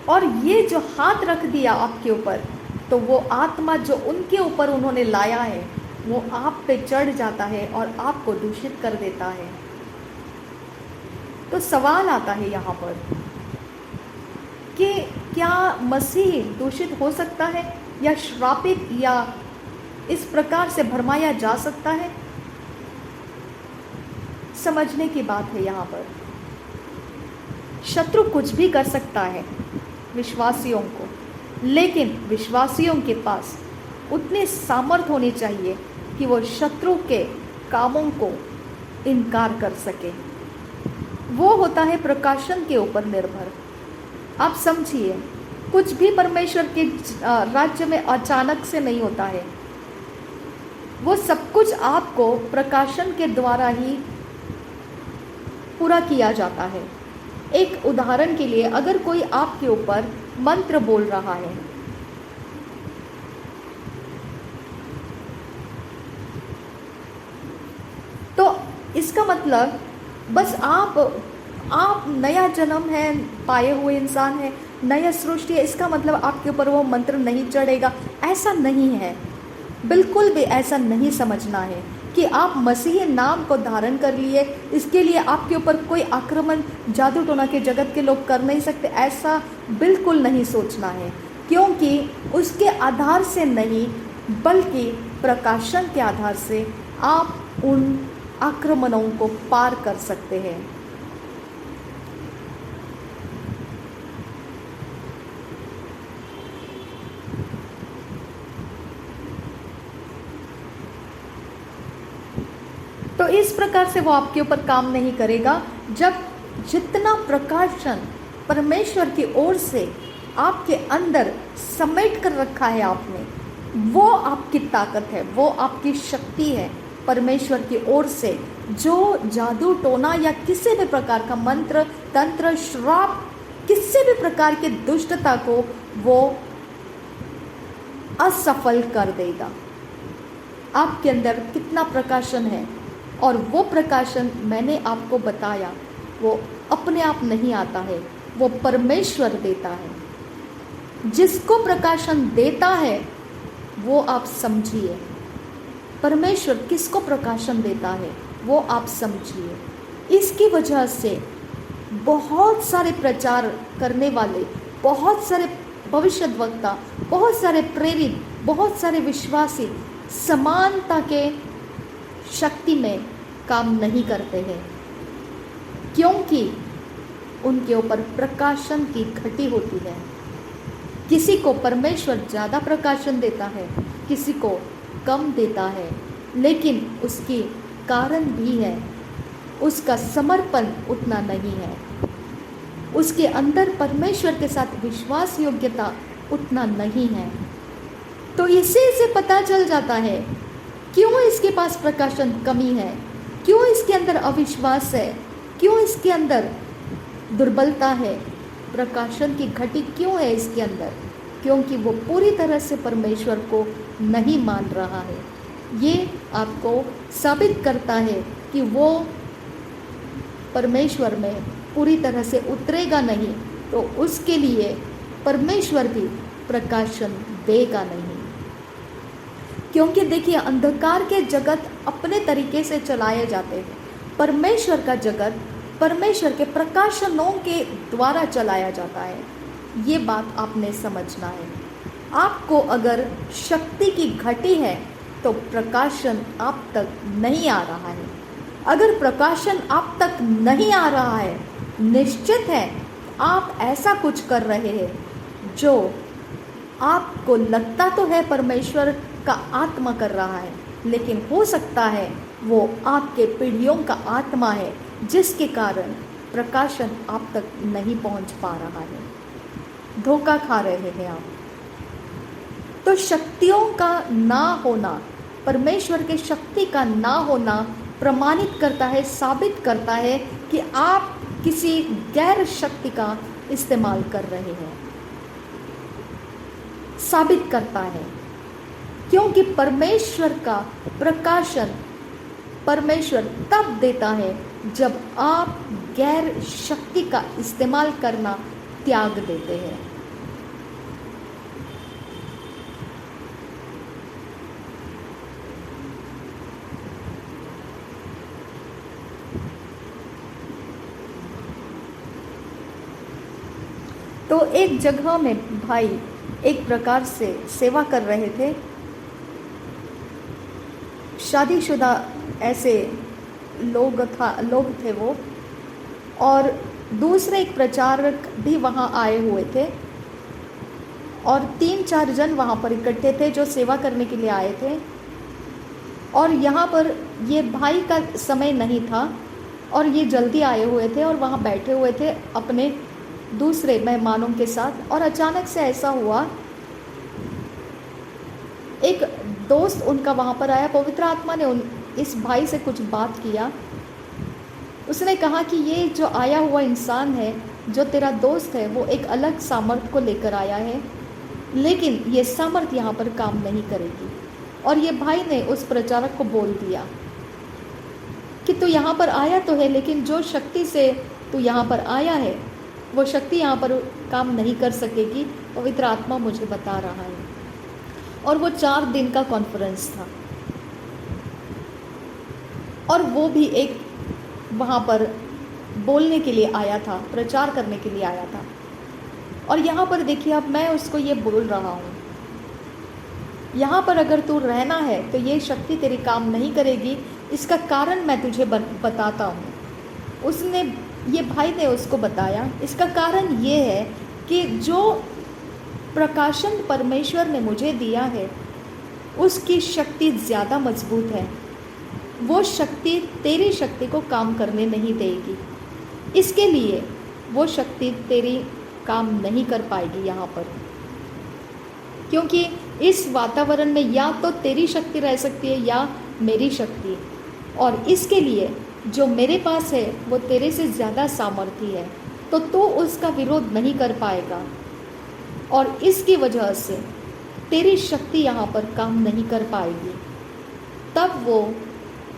और ये जो हाथ रख दिया आपके ऊपर, तो वो आत्मा जो उनके ऊपर उन्होंने लाया है वो आप पे चढ़ जाता है और आपको दूषित कर देता है। तो सवाल आता है यहाँ पर कि क्या मसीह दूषित हो सकता है या श्रापित या इस प्रकार से भरमाया जा सकता है? समझने की बात है यहाँ पर। शत्रु कुछ भी कर सकता है विश्वासियों को, लेकिन विश्वासियों के पास उतनी सामर्थ होनी चाहिए कि वो शत्रु के कामों को इनकार कर सके। वो होता है प्रकाशन के ऊपर निर्भर। आप समझिए, कुछ भी परमेश्वर के राज्य में अचानक से नहीं होता है। वो सब कुछ आपको प्रकाशन के द्वारा ही पूरा किया जाता है। एक उदाहरण के लिए, अगर कोई आपके ऊपर मंत्र बोल रहा है, तो इसका मतलब बस आप नया जन्म है, पाए हुए इंसान है, नया सृष्टि है, इसका मतलब आपके ऊपर वो मंत्र नहीं चढ़ेगा, ऐसा नहीं है। बिल्कुल भी ऐसा नहीं समझना है कि आप मसीह नाम को धारण कर लिए, इसके लिए आपके ऊपर कोई आक्रमण जादू टोना के जगत के लोग कर नहीं सकते, ऐसा बिल्कुल नहीं सोचना है। क्योंकि उसके आधार से नहीं, बल्कि प्रकाशन के आधार से आप उन आक्रमणों को पार कर सकते हैं। तो इस प्रकार से वो आपके ऊपर काम नहीं करेगा जब जितना प्रकाशन परमेश्वर की ओर से आपके अंदर समेट कर रखा है आपने, वो आपकी ताकत है, वो आपकी शक्ति है। परमेश्वर की ओर से जो जादू टोना या किसी भी प्रकार का मंत्र तंत्र श्राप, किसी भी प्रकार की दुष्टता को वो असफल कर देगा। आपके अंदर कितना प्रकाशन है, और वो प्रकाशन मैंने आपको बताया, वो अपने आप नहीं आता है, वो परमेश्वर देता है। जिसको प्रकाशन देता है वो आप समझिए। परमेश्वर किसको प्रकाशन देता है वो आप समझिए। इसकी वजह से बहुत सारे प्रचार करने वाले, बहुत सारे भविष्यद्वक्ता बहुत सारे प्रेरित, बहुत सारे विश्वासी समानता के शक्ति में काम नहीं करते हैं, क्योंकि उनके ऊपर प्रकाशन की घटी होती है। किसी को परमेश्वर ज़्यादा प्रकाशन देता है, किसी को कम देता है, लेकिन उसकी कारण भी है, उसका समर्पण उतना नहीं है, उसके अंदर परमेश्वर के साथ विश्वास योग्यता उतना नहीं है। तो इसी से पता चल जाता है क्यों इसके पास प्रकाशन कमी है, क्यों इसके अंदर अविश्वास है, क्यों इसके अंदर दुर्बलता है, प्रकाशन की घटी क्यों है इसके अंदर, क्योंकि वो पूरी तरह से परमेश्वर को नहीं मान रहा है। ये आपको साबित करता है कि वो परमेश्वर में पूरी तरह से उतरेगा नहीं, तो उसके लिए परमेश्वर भी प्रकाशन देगा नहीं। क्योंकि देखिए, अंधकार के जगत अपने तरीके से चलाए जाते हैं, परमेश्वर का जगत परमेश्वर के प्रकाशनों के द्वारा चलाया जाता है। ये बात आपने समझना है। आपको अगर शक्ति की घटी है तो प्रकाशन आप तक नहीं आ रहा है। अगर प्रकाशन आप तक नहीं आ रहा है, निश्चित है आप ऐसा कुछ कर रहे हैं जो आपको लगता तो है परमेश्वर का आत्मा कर रहा है, लेकिन हो सकता है वो आपके पीढ़ियों का आत्मा है, जिसके कारण प्रकाशन आप तक नहीं पहुंच पा रहा है, धोखा खा रहे हैं आप। तो शक्तियों का ना होना, परमेश्वर के शक्ति का ना होना प्रमाणित करता है, साबित करता है कि आप किसी गैर शक्ति का इस्तेमाल कर रहे हैं, साबित करता है। क्योंकि परमेश्वर का प्रकाशन परमेश्वर तब देता है जब आप गैर शक्ति का इस्तेमाल करना त्याग देते हैं। तो एक जगह में भाई एक प्रकार से सेवा कर रहे थे, शादीशुदा ऐसे लोग थे वो, और दूसरे एक प्रचारक भी वहाँ आए हुए थे, और 3-4 जन वहाँ पर इकट्ठे थे जो सेवा करने के लिए आए थे। और यहाँ पर ये भाई का समय नहीं था और ये जल्दी आए हुए थे और वहाँ बैठे हुए थे अपने दूसरे मेहमानों के साथ। और अचानक से ऐसा हुआ, एक दोस्त उनका वहाँ पर आया, पवित्र आत्मा ने इस भाई से कुछ बात किया। उसने कहा कि ये जो आया हुआ इंसान है, जो तेरा दोस्त है, वो एक अलग सामर्थ को लेकर आया है, लेकिन ये सामर्थ यहाँ पर काम नहीं करेगी। और ये भाई ने उस प्रचारक को बोल दिया कि तू यहाँ पर आया तो है, लेकिन जो शक्ति से तू यहाँ पर आया है वो शक्ति यहाँ पर काम नहीं कर सकेगी, पवित्र आत्मा मुझे बता रहा है। और वो 4 दिन का कॉन्फ्रेंस था, और वो भी एक वहाँ पर बोलने के लिए आया था, प्रचार करने के लिए आया था। और यहाँ पर देखिए, अब मैं उसको ये बोल रहा हूँ, यहाँ पर अगर तू रहना है तो ये शक्ति तेरी काम नहीं करेगी, इसका कारण मैं तुझे बताता हूँ। ये भाई ने उसको बताया, इसका कारण ये है कि जो प्रकाशन परमेश्वर ने मुझे दिया है उसकी शक्ति ज़्यादा मजबूत है, वो शक्ति तेरी शक्ति को काम करने नहीं देगी, इसके लिए वो शक्ति तेरी काम नहीं कर पाएगी यहाँ पर। क्योंकि इस वातावरण में या तो तेरी शक्ति रह सकती है या मेरी शक्ति, और इसके लिए जो मेरे पास है वो तेरे से ज़्यादा सामर्थी है, तो तू उसका विरोध नहीं कर पाएगा, और इसकी वजह से तेरी शक्ति यहाँ पर काम नहीं कर पाएगी। तब वो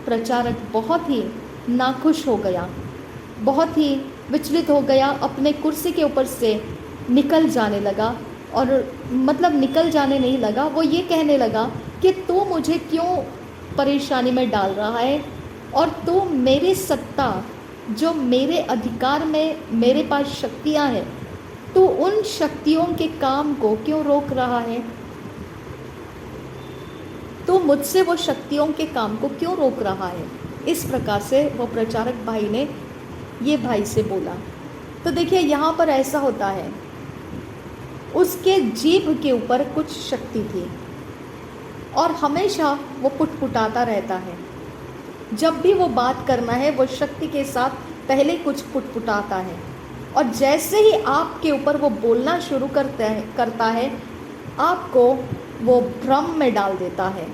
प्रचारक बहुत ही नाखुश हो गया, बहुत ही विचलित हो गया, अपने कुर्सी के ऊपर से निकल जाने लगा। और मतलब निकल जाने नहीं लगा, वो ये कहने लगा कि तू मुझे क्यों परेशानी में डाल रहा है, और तू मेरी सत्ता, जो मेरे अधिकार में मेरे पास शक्तियाँ हैं, तू उन शक्तियों के काम को क्यों रोक रहा है? तो मुझसे वो शक्तियों के काम को क्यों रोक रहा है? इस प्रकार से वो प्रचारक भाई ने ये भाई से बोला। तो देखिए यहाँ पर ऐसा होता है, उसके जीभ के ऊपर कुछ शक्ति थी और हमेशा वो पुटपुटाता रहता है। जब भी वो बात करना है वो शक्ति के साथ पहले कुछ पुटपुटाता है, और जैसे ही आपके ऊपर वो बोलना शुरू करता है आपको वो भ्रम में डाल देता है,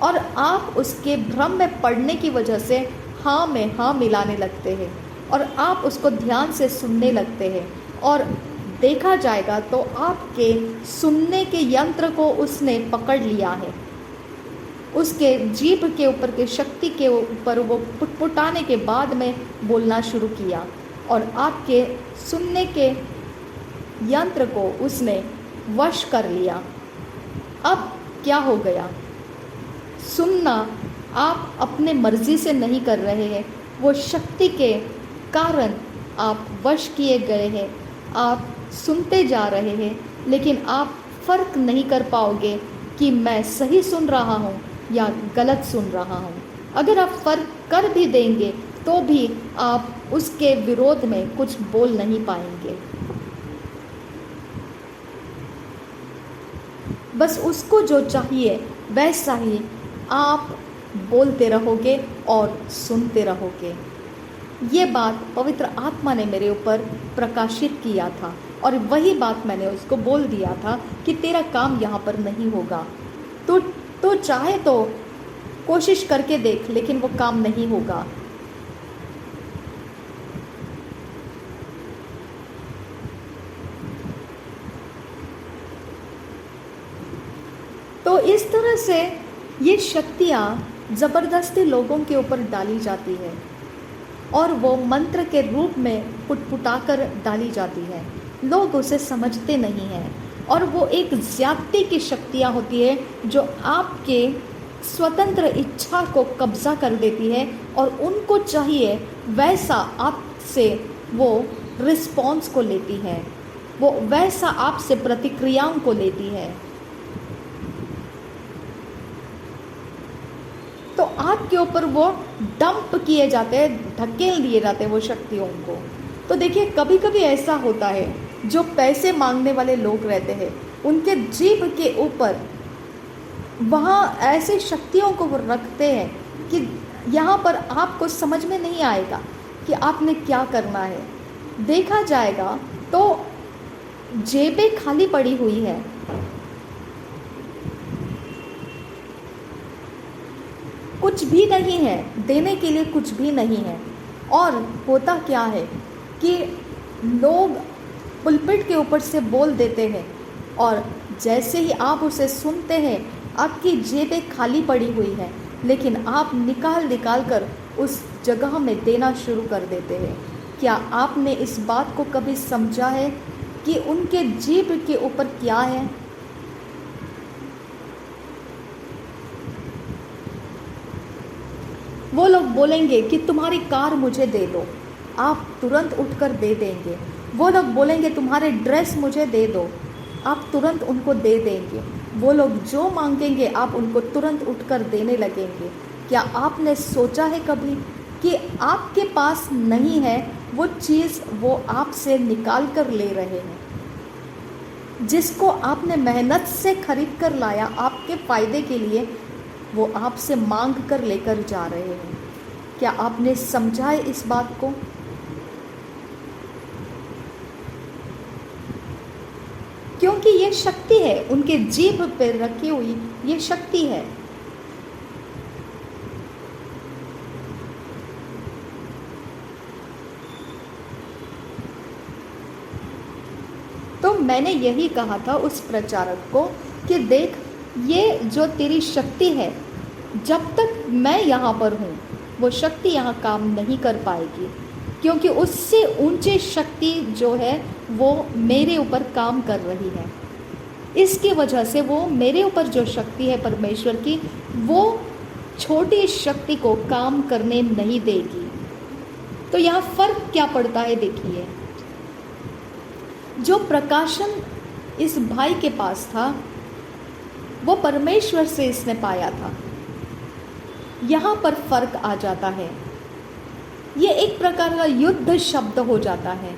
और आप उसके भ्रम में पड़ने की वजह से हाँ में हाँ मिलाने लगते हैं और आप उसको ध्यान से सुनने लगते हैं। और देखा जाएगा तो आपके सुनने के यंत्र को उसने पकड़ लिया है। उसके जीभ के ऊपर के शक्ति के ऊपर वो पुटपुटाने के बाद में बोलना शुरू किया और आपके सुनने के यंत्र को उसने वश कर लिया। अब क्या हो गया? सुनना आप अपने मर्जी से नहीं कर रहे हैं, वो शक्ति के कारण आप वश किए गए हैं। आप सुनते जा रहे हैं लेकिन आप फ़र्क नहीं कर पाओगे कि मैं सही सुन रहा हूँ या गलत सुन रहा हूँ। अगर आप फ़र्क कर भी देंगे तो भी आप उसके विरोध में कुछ बोल नहीं पाएंगे। बस उसको जो चाहिए वैसा ही आप बोलते रहोगे और सुनते रहोगे। ये बात पवित्र आत्मा ने मेरे ऊपर प्रकाशित किया था और वही बात मैंने उसको बोल दिया था कि तेरा काम यहाँ पर नहीं होगा। तो चाहे तो कोशिश करके देख, लेकिन वो काम नहीं होगा। तो इस तरह से ये शक्तियाँ ज़बरदस्ती लोगों के ऊपर डाली जाती है और वो मंत्र के रूप में पुटपुटाकर डाली जाती है। लोग उसे समझते नहीं हैं और वो एक ज़्यादती की शक्तियाँ होती है जो आपके स्वतंत्र इच्छा को कब्ज़ा कर देती है और उनको चाहिए वैसा आपसे वो रिस्पॉन्स को लेती है, वो वैसा आपसे प्रतिक्रियाओं को लेती है। तो आपके ऊपर वो डंप किए जाते हैं, धकेल दिए जाते हैं वो शक्तियों को। तो देखिए कभी कभी ऐसा होता है, जो पैसे मांगने वाले लोग रहते हैं उनके जीभ के ऊपर वहाँ ऐसे शक्तियों को वो रखते हैं कि यहाँ पर आपको समझ में नहीं आएगा कि आपने क्या करना है। देखा जाएगा तो जेबें खाली पड़ी हुई है, कुछ भी नहीं है देने के लिए, कुछ भी नहीं है। और होता क्या है कि लोग पुलपिट के ऊपर से बोल देते हैं और जैसे ही आप उसे सुनते हैं आपकी जेबें खाली पड़ी हुई हैं, लेकिन आप निकाल कर उस जगह में देना शुरू कर देते हैं। क्या आपने इस बात को कभी समझा है कि उनके जीभ के ऊपर क्या है? वो लोग बोलेंगे कि तुम्हारी कार मुझे दे दो, आप तुरंत उठकर दे देंगे। वो लोग बोलेंगे तुम्हारे ड्रेस मुझे दे दो, आप तुरंत उनको दे देंगे। वो लोग जो मांगेंगे आप उनको तुरंत उठकर देने लगेंगे। क्या आपने सोचा है कभी कि आपके पास नहीं है वो चीज़ वो आपसे निकाल कर ले रहे हैं, जिसको आपने मेहनत से खरीद कर लाया आपके फ़ायदे के लिए, वो आपसे मांग कर लेकर जा रहे हैं। क्या आपने समझा है इस बात को? क्योंकि ये शक्ति है, उनके जीभ पर रखी हुई ये शक्ति है। तो मैंने यही कहा था उस प्रचारक को कि देख, ये जो तेरी शक्ति है, जब तक मैं यहाँ पर हूँ वो शक्ति यहाँ काम नहीं कर पाएगी, क्योंकि उससे ऊंचे शक्ति जो है वो मेरे ऊपर काम कर रही है। इसकी वजह से वो मेरे ऊपर जो शक्ति है परमेश्वर की, वो छोटी शक्ति को काम करने नहीं देगी। तो यहाँ फ़र्क क्या पड़ता है देखिए, जो प्रकाशन इस भाई के पास था वो परमेश्वर से इसने पाया था। यहाँ पर फर्क आ जाता है। ये एक प्रकार का युद्ध शब्द हो जाता है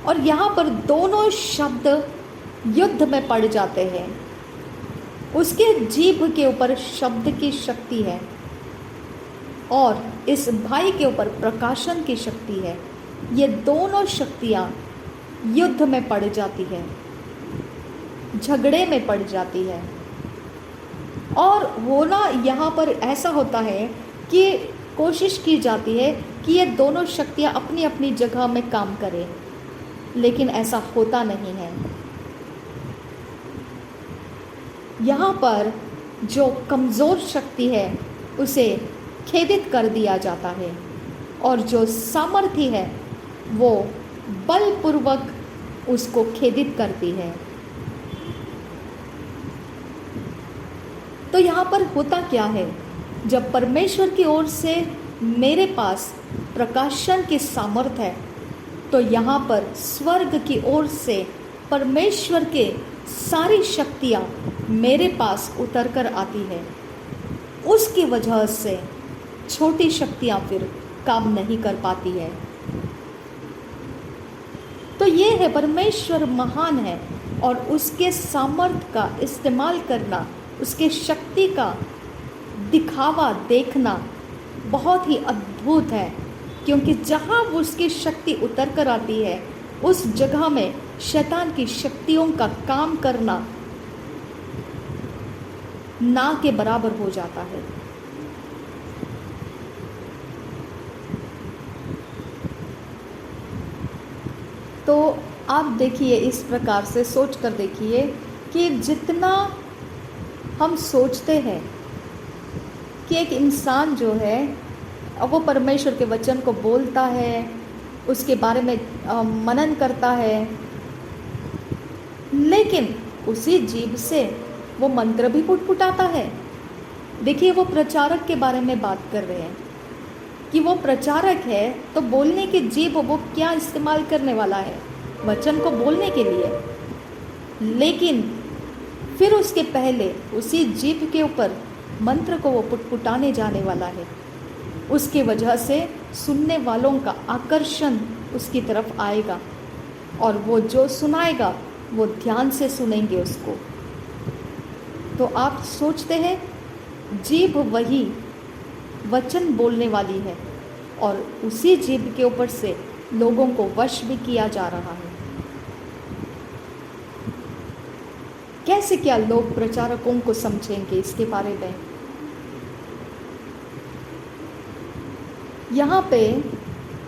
और यहाँ पर दोनों शब्द युद्ध में पड़ जाते हैं। उसके जीभ के ऊपर शब्द की शक्ति है और इस भाई के ऊपर प्रकाशन की शक्ति है। ये दोनों शक्तियाँ युद्ध में पड़ जाती है, झगड़े में पड़ जाती है। और होना यहाँ पर ऐसा होता है कि कोशिश की जाती है कि ये दोनों शक्तियाँ अपनी अपनी जगह में काम करें, लेकिन ऐसा होता नहीं है। यहाँ पर जो कमज़ोर शक्ति है उसे खेदित कर दिया जाता है और जो सामर्थ्य है वो बलपूर्वक उसको खेदित करती है। तो यहाँ पर होता क्या है, जब परमेश्वर की ओर से मेरे पास प्रकाशन की सामर्थ्य है तो यहाँ पर स्वर्ग की ओर से परमेश्वर के सारी शक्तियाँ मेरे पास उतर कर आती है। उसकी वजह से छोटी शक्तियाँ फिर काम नहीं कर पाती है। तो ये है परमेश्वर महान है और उसके सामर्थ्य का इस्तेमाल करना, उसके शक्ति का दिखावा देखना बहुत ही अद्भुत है, क्योंकि जहाँ वो उसकी शक्ति उतर कर आती है उस जगह में शैतान की शक्तियों का काम करना ना के बराबर हो जाता है। तो आप देखिए, इस प्रकार से सोच कर देखिए कि जितना हम सोचते हैं कि एक इंसान जो है वो परमेश्वर के वचन को बोलता है, उसके बारे में मनन करता है, लेकिन उसी जीभ से वो मंत्र भी पुटपुटाता है। देखिए, वो प्रचारक के बारे में बात कर रहे हैं कि वो प्रचारक है तो बोलने की जीभ वो क्या इस्तेमाल करने वाला है, वचन को बोलने के लिए, लेकिन फिर उसके पहले उसी जीभ के ऊपर मंत्र को वो पुटपुटाने जाने वाला है। उसकी वजह से सुनने वालों का आकर्षण उसकी तरफ आएगा और वो जो सुनाएगा वो ध्यान से सुनेंगे उसको। तो आप सोचते हैं, जीभ वही वचन बोलने वाली है और उसी जीभ के ऊपर से लोगों को वश भी किया जा रहा है। कैसे क्या लोग प्रचारकों को समझेंगे इसके बारे में? यहाँ पे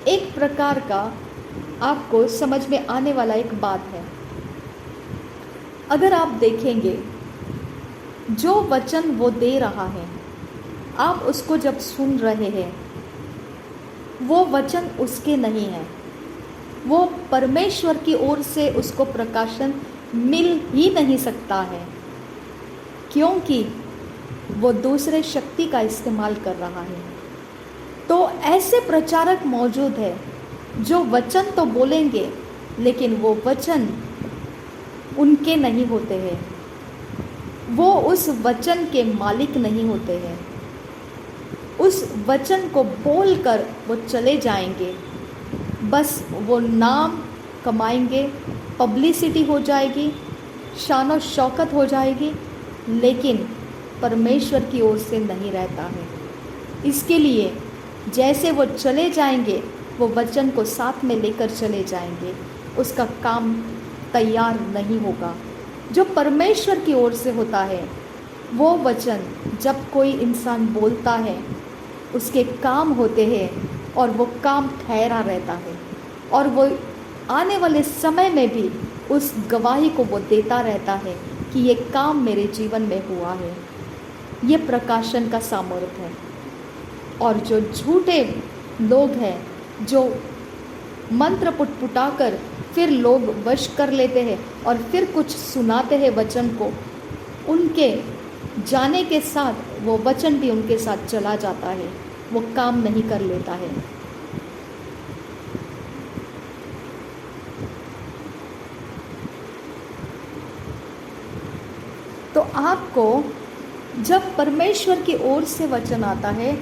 एक प्रकार का आपको समझ में आने वाला एक बात है। अगर आप देखेंगे, जो वचन वो दे रहा है, आप उसको जब सुन रहे हैं, वो वचन उसके नहीं है, वो परमेश्वर की ओर से उसको प्रकाशन मिल ही नहीं सकता है, क्योंकि वो दूसरे शक्ति का इस्तेमाल कर रहा है। तो ऐसे प्रचारक मौजूद है जो वचन तो बोलेंगे, लेकिन वो वचन उनके नहीं होते हैं, वो उस वचन के मालिक नहीं होते हैं। उस वचन को बोलकर वो चले जाएंगे, बस वो नाम कमाएंगे, पब्लिसिटी हो जाएगी, शान शौकत हो जाएगी, लेकिन परमेश्वर की ओर से नहीं रहता है। इसके लिए जैसे वो चले जाएंगे, वो वचन को साथ में लेकर चले जाएंगे, उसका काम तैयार नहीं होगा। जो परमेश्वर की ओर से होता है, वो वचन जब कोई इंसान बोलता है, उसके काम होते हैं और वो काम ठहरा रहता है और वो आने वाले समय में भी उस गवाही को वो देता रहता है कि ये काम मेरे जीवन में हुआ है। ये प्रकाशन का सामर्थ्य है। और जो झूठे लोग हैं, जो मंत्र पुटपुटाकर फिर लोग वश कर लेते हैं और फिर कुछ सुनाते हैं वचन को, उनके जाने के साथ वो वचन भी उनके साथ चला जाता है, वो काम नहीं कर लेता है। आपको जब परमेश्वर की ओर से वचन आता है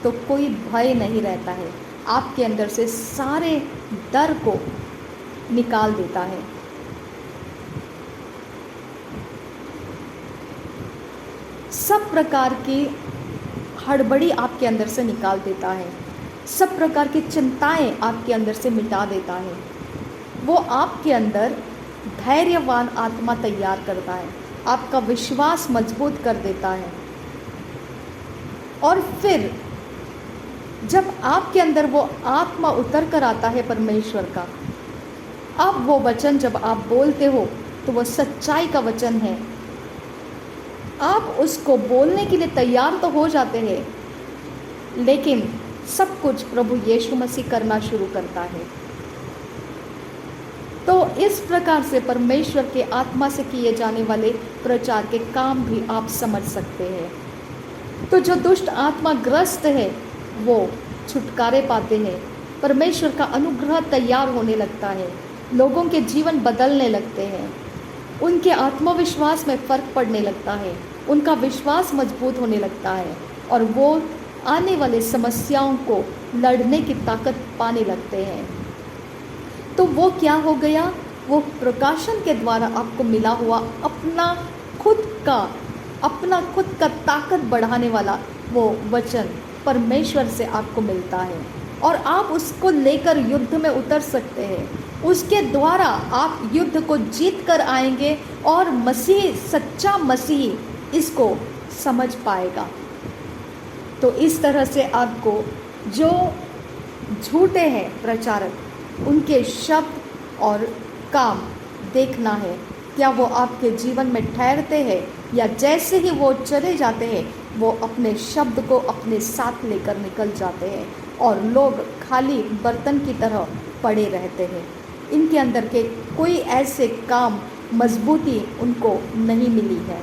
तो कोई भय नहीं रहता है, आपके अंदर से सारे डर को निकाल देता है। सब प्रकार की हड़बड़ी आपके अंदर से निकाल देता है, सब प्रकार की चिंताएं आपके अंदर से मिटा देता है। वो आपके अंदर धैर्यवान आत्मा तैयार करता है, आपका विश्वास मजबूत कर देता है। और फिर जब आपके अंदर वो आत्मा उतर कर आता है परमेश्वर का, अब वो वचन जब आप बोलते हो तो वो सच्चाई का वचन है। आप उसको बोलने के लिए तैयार तो हो जाते हैं, लेकिन सब कुछ प्रभु यीशु मसीह करना शुरू करता है। तो इस प्रकार से परमेश्वर के आत्मा से किए जाने वाले प्रचार के काम भी आप समझ सकते हैं। तो जो दुष्ट आत्मा ग्रस्त है वो छुटकारे पाते हैं, परमेश्वर का अनुग्रह तैयार होने लगता है, लोगों के जीवन बदलने लगते हैं, उनके आत्मविश्वास में फ़र्क पड़ने लगता है, उनका विश्वास मजबूत होने लगता है और वो आने वाले समस्याओं को लड़ने की ताकत पाने लगते हैं। तो वो क्या हो गया? वो प्रकाशन के द्वारा आपको मिला हुआ अपना खुद का ताकत बढ़ाने वाला वो वचन परमेश्वर से आपको मिलता है और आप उसको लेकर युद्ध में उतर सकते हैं। उसके द्वारा आप युद्ध को जीत कर आएंगे और मसीह, सच्चा मसीह इसको समझ पाएगा। तो इस तरह से आपको जो झूठे हैं प्रचारक, उनके शब्द और काम देखना है, क्या वो आपके जीवन में ठहरते हैं या जैसे ही वो चले जाते हैं वो अपने शब्द को अपने साथ लेकर निकल जाते हैं और लोग खाली बर्तन की तरह पड़े रहते हैं। इनके अंदर के कोई ऐसे काम, मजबूती उनको नहीं मिली है।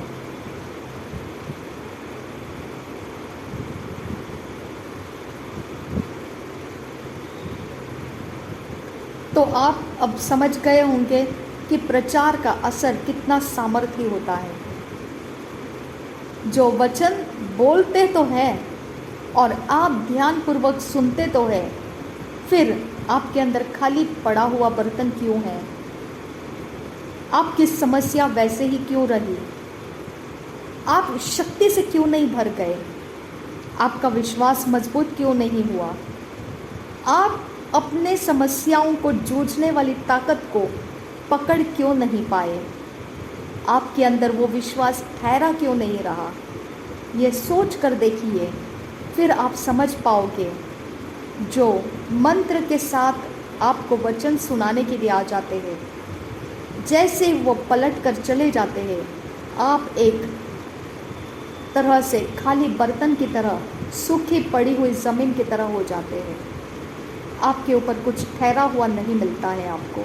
तो आप अब समझ गए होंगे कि प्रचार का असर कितना सामर्थ्य होता है। जो वचन बोलते तो हैं और आप ध्यानपूर्वक सुनते तो हैं, फिर आपके अंदर खाली पड़ा हुआ बर्तन क्यों है? आपकी समस्या वैसे ही क्यों रही? आप शक्ति से क्यों नहीं भर गए? आपका विश्वास मजबूत क्यों नहीं हुआ? आप अपने समस्याओं को जूझने वाली ताकत को पकड़ क्यों नहीं पाए? आपके अंदर वो विश्वास ठहरा क्यों नहीं रहा? ये सोच कर देखिए, फिर आप समझ पाओगे। जो मंत्र के साथ आपको वचन सुनाने के लिए आ जाते हैं, जैसे वो पलट कर चले जाते हैं, आप एक तरह से खाली बर्तन की तरह, सूखी पड़ी हुई ज़मीन की तरह हो जाते हैं। आपके ऊपर कुछ ठहरा हुआ नहीं मिलता है आपको।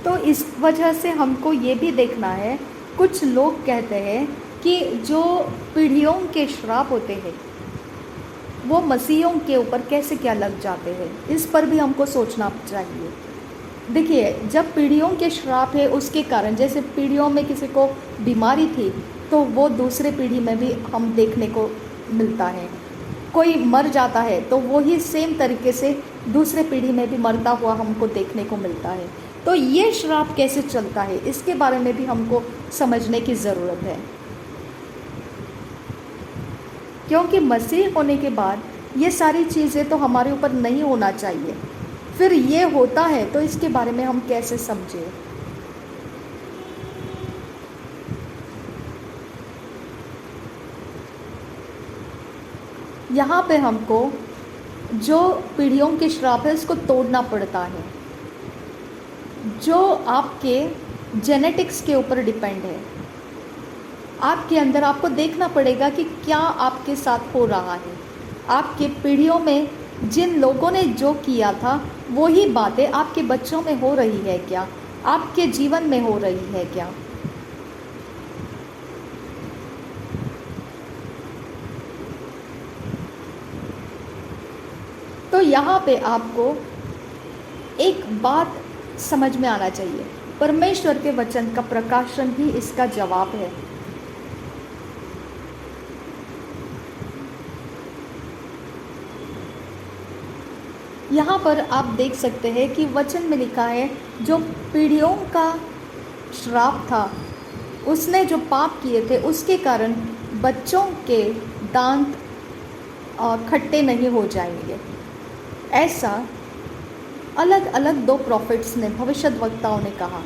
तो इस वजह से हमको ये भी देखना है, कुछ लोग कहते हैं कि जो पीढ़ियों के श्राप होते हैं वो मसीहों के ऊपर कैसे क्या लग जाते हैं, इस पर भी हमको सोचना चाहिए। देखिए, जब पीढ़ियों के श्राप है उसके कारण, जैसे पीढ़ियों में किसी को बीमारी थी तो वो दूसरे पीढ़ी में भी हम देखने को मिलता है। कोई मर जाता है तो वही सेम तरीके से दूसरे पीढ़ी में भी मरता हुआ हमको देखने को मिलता है। तो ये श्राप कैसे चलता है, इसके बारे में भी हमको समझने की ज़रूरत है, क्योंकि मसीह होने के बाद ये सारी चीज़ें तो हमारे ऊपर नहीं होना चाहिए। फिर ये होता है तो इसके बारे में हम कैसे समझें? यहाँ पे हमको जो पीढ़ियों के श्राप है उसको तोड़ना पड़ता है, जो आपके जेनेटिक्स के ऊपर डिपेंड है। आपके अंदर आपको देखना पड़ेगा कि क्या आपके साथ हो रहा है। आपके पीढ़ियों में जिन लोगों ने जो किया था वही बातें आपके बच्चों में हो रही है क्या, आपके जीवन में हो रही है क्या? यहाँ पे आपको एक बात समझ में आना चाहिए, परमेश्वर के वचन का प्रकाशन ही इसका जवाब है। यहाँ पर आप देख सकते हैं कि वचन में लिखा है, जो पीढ़ियों का श्राप था, उसने जो पाप किए थे उसके कारण बच्चों के दांत खट्टे नहीं हो जाएंगे। ऐसा अलग अलग दो प्रॉफिट्स ने, भविष्यद्वक्ताओं ने कहा।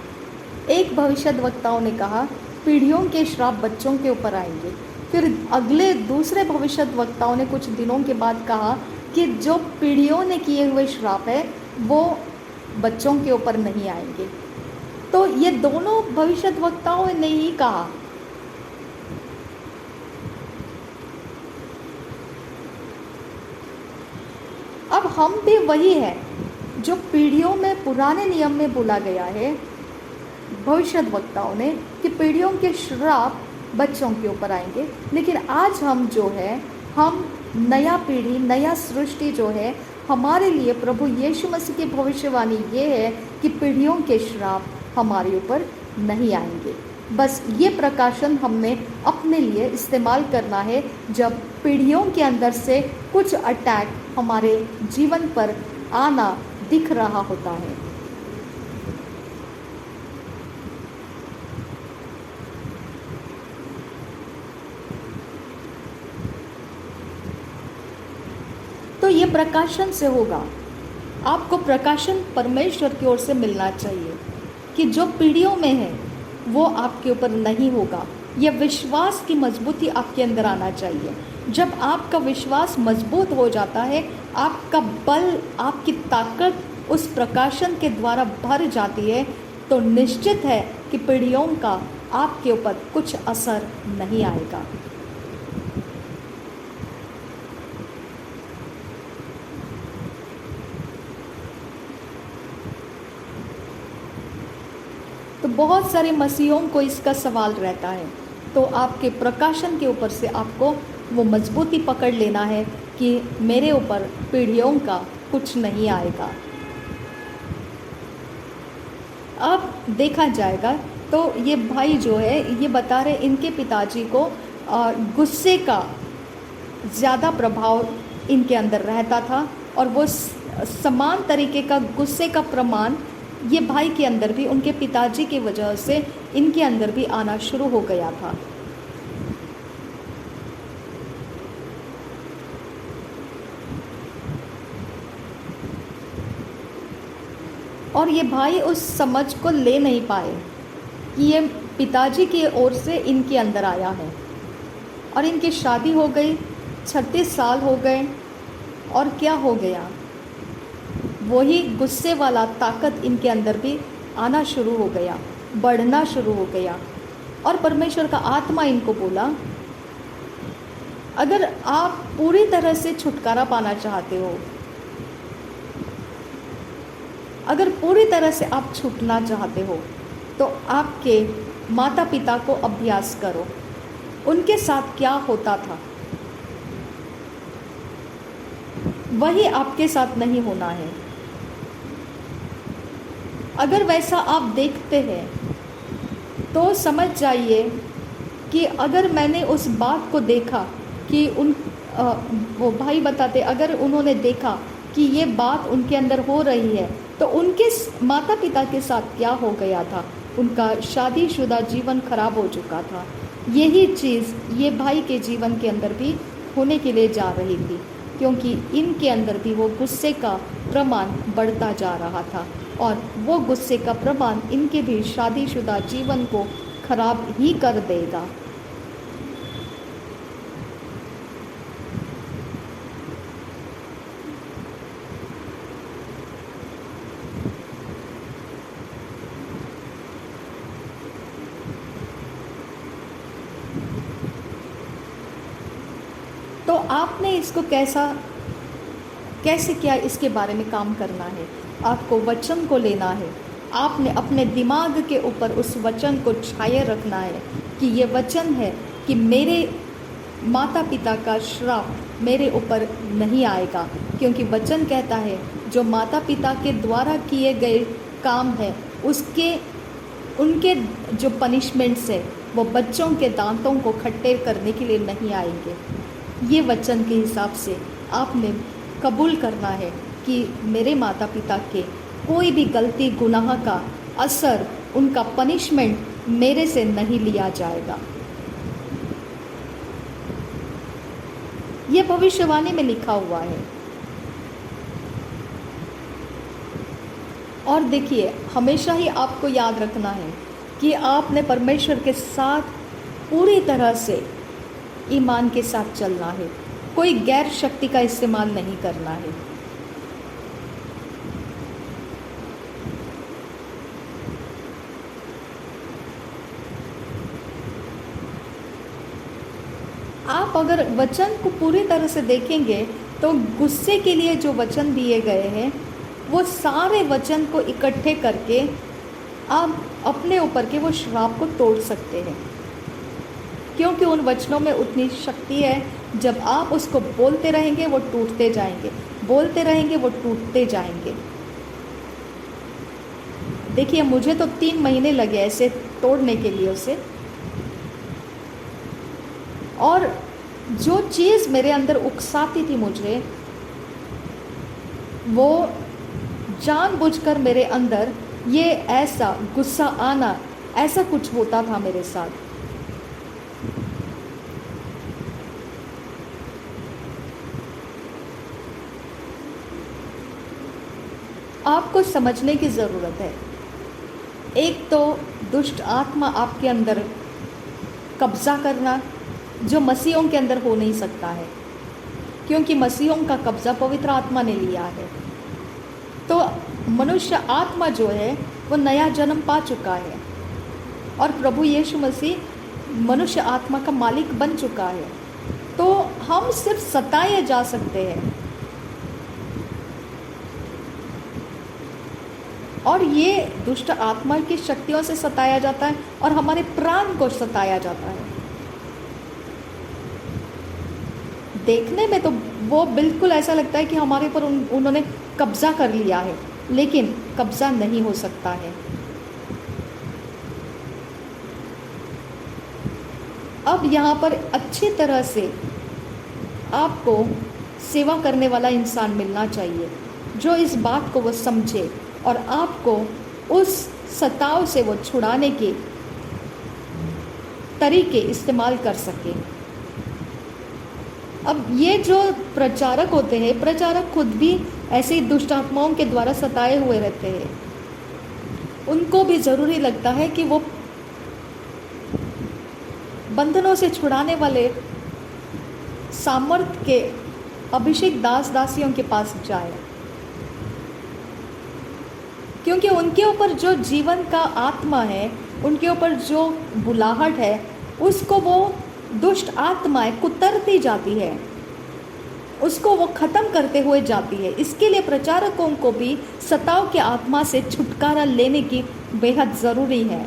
एक भविष्यद्वक्ताओं ने कहा पीढ़ियों के श्राप बच्चों के ऊपर आएंगे। फिर अगले दूसरे भविष्यद्वक्ताओं ने कुछ दिनों के बाद कहा कि जो पीढ़ियों ने किए हुए श्राप है वो बच्चों के ऊपर नहीं आएंगे। तो ये दोनों भविष्यद्वक्ताओं ने ही कहा। अब हम भी वही है जो पीढ़ियों में पुराने नियम में बोला गया है भविष्यद्वक्ताओं ने कि पीढ़ियों के श्राप बच्चों के ऊपर आएंगे। लेकिन आज हम जो है, हम नया पीढ़ी, नया सृष्टि जो है, हमारे लिए प्रभु यीशु मसीह की भविष्यवाणी ये है कि पीढ़ियों के श्राप हमारे ऊपर नहीं आएंगे। बस ये प्रकाशन हमने अपने लिए इस्तेमाल करना है जब पीढ़ियों के अंदर से कुछ अटैक हमारे जीवन पर आना दिख रहा होता है। तो ये प्रकाशन से होगा। आपको प्रकाशन परमेश्वर की ओर से मिलना चाहिए कि जो पीढ़ियों में है वो आपके ऊपर नहीं होगा। यह विश्वास की मजबूती आपके अंदर आना चाहिए। जब आपका विश्वास मजबूत हो जाता है, आपका बल, आपकी ताकत उस प्रकाशन के द्वारा भर जाती है, तो निश्चित है कि पीढ़ियों का आपके ऊपर कुछ असर नहीं आएगा। तो बहुत सारे मसीहों को इसका सवाल रहता है, तो आपके प्रकाशन के ऊपर से आपको वो मजबूती पकड़ लेना है कि मेरे ऊपर पीढ़ियों का कुछ नहीं आएगा। अब देखा जाएगा तो ये भाई जो है ये बता रहे इनके पिताजी को गुस्से का ज़्यादा प्रभाव इनके अंदर रहता था और वो समान तरीके का गुस्से का प्रमाण ये भाई के अंदर भी, उनके पिताजी की वजह से इनके अंदर भी आना शुरू हो गया था। और ये भाई उस समझ को ले नहीं पाए कि ये पिताजी की ओर से इनके अंदर आया है। और इनकी शादी हो गई, 36 साल हो गए, और क्या हो गया, वही गुस्से वाला ताकत इनके अंदर भी आना शुरू हो गया, बढ़ना शुरू हो गया। और परमेश्वर का आत्मा इनको बोला, अगर आप पूरी तरह से छुटकारा पाना चाहते हो, अगर पूरी तरह से आप छूटना चाहते हो, तो आपके माता पिता को अभ्यास करो। उनके साथ क्या होता था वही आपके साथ नहीं होना है। अगर वैसा आप देखते हैं तो समझ जाइए कि अगर मैंने उस बात को देखा कि वो भाई बताते, अगर उन्होंने देखा कि ये बात उनके अंदर हो रही है, तो उनके माता पिता के साथ क्या हो गया था, उनका शादीशुदा जीवन खराब हो चुका था। यही चीज़ ये भाई के जीवन के अंदर भी होने के लिए जा रही थी, क्योंकि इनके अंदर भी वो गुस्से का प्रमाण बढ़ता जा रहा था और वो गुस्से का प्रमाण इनके भी शादीशुदा जीवन को खराब ही कर देगा। तो आपने इसको कैसे क्या इसके बारे में काम करना है। आपको वचन को लेना है, आपने अपने दिमाग के ऊपर उस वचन को छाए रखना है कि ये वचन है कि मेरे माता पिता का श्राप मेरे ऊपर नहीं आएगा, क्योंकि वचन कहता है जो माता पिता के द्वारा किए गए काम है उसके उनके जो पनिशमेंट्स है वो बच्चों के दांतों को खट्टे करने के लिए नहीं आएंगे। ये वचन के हिसाब से आपने कबूल करना है कि मेरे माता पिता के कोई भी गलती गुनाह का असर, उनका पनिशमेंट मेरे से नहीं लिया जाएगा। ये भविष्यवाणी में लिखा हुआ है। और देखिए, हमेशा ही आपको याद रखना है कि आपने परमेश्वर के साथ पूरी तरह से ईमान के साथ चलना है, कोई गैर शक्ति का इस्तेमाल नहीं करना है। आप अगर वचन को पूरी तरह से देखेंगे तो गुस्से के लिए जो वचन दिए गए हैं वो सारे वचन को इकट्ठे करके आप अपने ऊपर के वो श्राप को तोड़ सकते हैं, क्योंकि उन वचनों में उतनी शक्ति है। जब आप उसको बोलते रहेंगे वो टूटते जाएंगे, बोलते रहेंगे वो टूटते जाएंगे। देखिए, मुझे तो 3 महीने लगे ऐसे तोड़ने के लिए उसे। और जो चीज़ मेरे अंदर उकसाती थी मुझे, वो जानबूझकर मेरे अंदर ये ऐसा गुस्सा आना, ऐसा कुछ होता था मेरे साथ। आपको समझने की ज़रूरत है। एक तो दुष्ट आत्मा आपके अंदर कब्ज़ा करना, जो मसीहों के अंदर हो नहीं सकता है, क्योंकि मसीहों का कब्ज़ा पवित्र आत्मा ने लिया है। तो मनुष्य आत्मा जो है वो नया जन्म पा चुका है और प्रभु यीशु मसीह मनुष्य आत्मा का मालिक बन चुका है। तो हम सिर्फ सताए जा सकते हैं, और ये दुष्ट आत्मा की शक्तियों से सताया जाता है और हमारे प्राण को सताया जाता है। देखने में तो वो बिल्कुल ऐसा लगता है कि हमारे ऊपर उन्होंने कब्ज़ा कर लिया है, लेकिन कब्ज़ा नहीं हो सकता है। अब यहाँ पर अच्छी तरह से आपको सेवा करने वाला इंसान मिलना चाहिए, जो इस बात को वो समझे और आपको उस सताव से वो छुड़ाने के तरीके इस्तेमाल कर सके। अब ये जो प्रचारक होते हैं, प्रचारक खुद भी ऐसे ही दुष्ट आत्माओं के द्वारा सताए हुए रहते हैं। उनको भी ज़रूरी लगता है कि वो बंधनों से छुड़ाने वाले सामर्थ के अभिषेक दास दासियों के पास जाए, क्योंकि उनके ऊपर जो जीवन का आत्मा है, उनके ऊपर जो बुलाहट है, उसको वो दुष्ट आत्माएं कुतरती जाती है, उसको वो ख़त्म करते हुए जाती है। इसके लिए प्रचारकों को भी सताव के आत्मा से छुटकारा लेने की बेहद ज़रूरी है।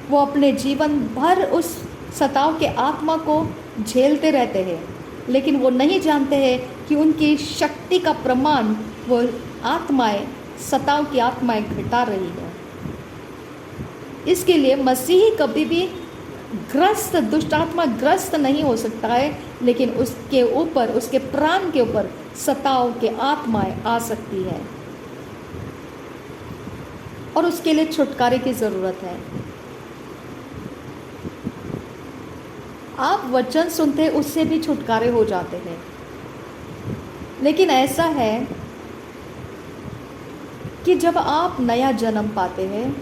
वो अपने जीवन भर उस सताव के आत्मा को झेलते रहते हैं, लेकिन वो नहीं जानते हैं कि उनकी शक्ति का प्रमाण वो आत्माएं, सताव की आत्माएं घटा रही है। इसके लिए मसीही कभी भी ग्रस्त, दुष्ट आत्मा ग्रस्त नहीं हो सकता है, लेकिन उसके ऊपर, उसके प्राण के ऊपर सताव के आत्माएं आ सकती है और उसके लिए छुटकारे की ज़रूरत है। आप वचन सुनते उससे भी छुटकारे हो जाते हैं, लेकिन ऐसा है कि जब आप नया जन्म पाते हैं,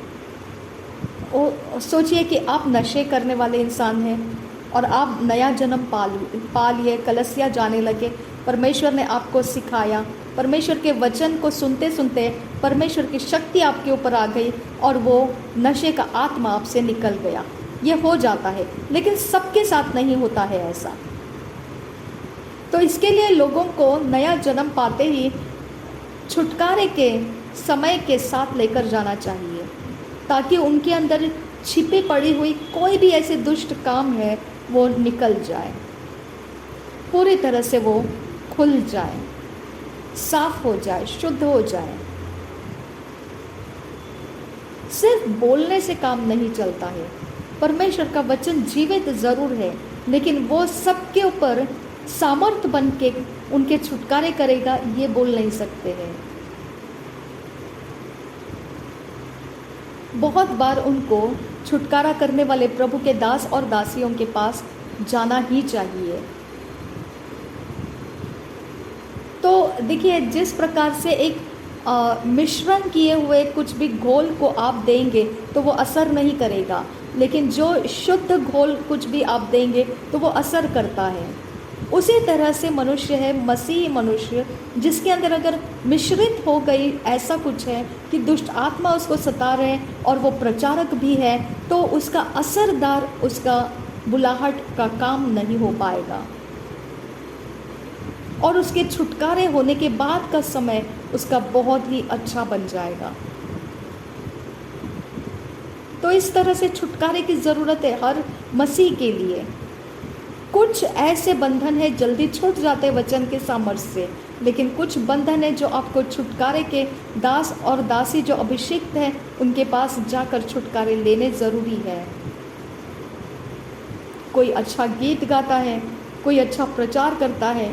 सोचिए कि आप नशे करने वाले इंसान हैं और आप नया जन्म पा लिए, कलीसिया जाने लगे, परमेश्वर ने आपको सिखाया, परमेश्वर के वचन को सुनते सुनते परमेश्वर की शक्ति आपके ऊपर आ गई और वो नशे का आत्मा आपसे निकल गया। ये हो जाता है, लेकिन सबके साथ नहीं होता है ऐसा। तो इसके लिए लोगों को नया जन्म पाते ही छुटकारे के समय के साथ लेकर जाना चाहिए, ताकि उनके अंदर छिपी पड़ी हुई कोई भी ऐसे दुष्ट काम है वो निकल जाए, पूरी तरह से वो खुल जाए, साफ हो जाए, शुद्ध हो जाए। सिर्फ बोलने से काम नहीं चलता है। परमेश्वर का वचन जीवित ज़रूर है, लेकिन वो सबके ऊपर सामर्थ बन के उनके छुटकारे करेगा, ये बोल नहीं सकते हैं। बहुत बार उनको छुटकारा करने वाले प्रभु के दास और दासियों के पास जाना ही चाहिए। तो देखिए, जिस प्रकार से एक मिश्रण किए हुए कुछ भी घोल को आप देंगे तो वो असर नहीं करेगा, लेकिन जो शुद्ध घोल कुछ भी आप देंगे तो वो असर करता है। उसी तरह से मनुष्य है, मसीही मनुष्य, जिसके अंदर अगर मिश्रित हो गई ऐसा कुछ है कि दुष्ट आत्मा उसको सता रहे हैं और वो प्रचारक भी है, तो उसका असरदार, उसका बुलाहट का काम नहीं हो पाएगा और उसके छुटकारे होने के बाद का समय उसका बहुत ही अच्छा बन जाएगा। तो इस तरह से छुटकारे की ज़रूरत है हर मसीह के लिए। कुछ ऐसे बंधन है जल्दी छूट जाते हैं वचन के सामर्थ्य से, लेकिन कुछ बंधन है जो आपको छुटकारे के दास और दासी जो अभिषिक्त हैं उनके पास जाकर छुटकारे लेने ज़रूरी है। कोई अच्छा गीत गाता है, कोई अच्छा प्रचार करता है,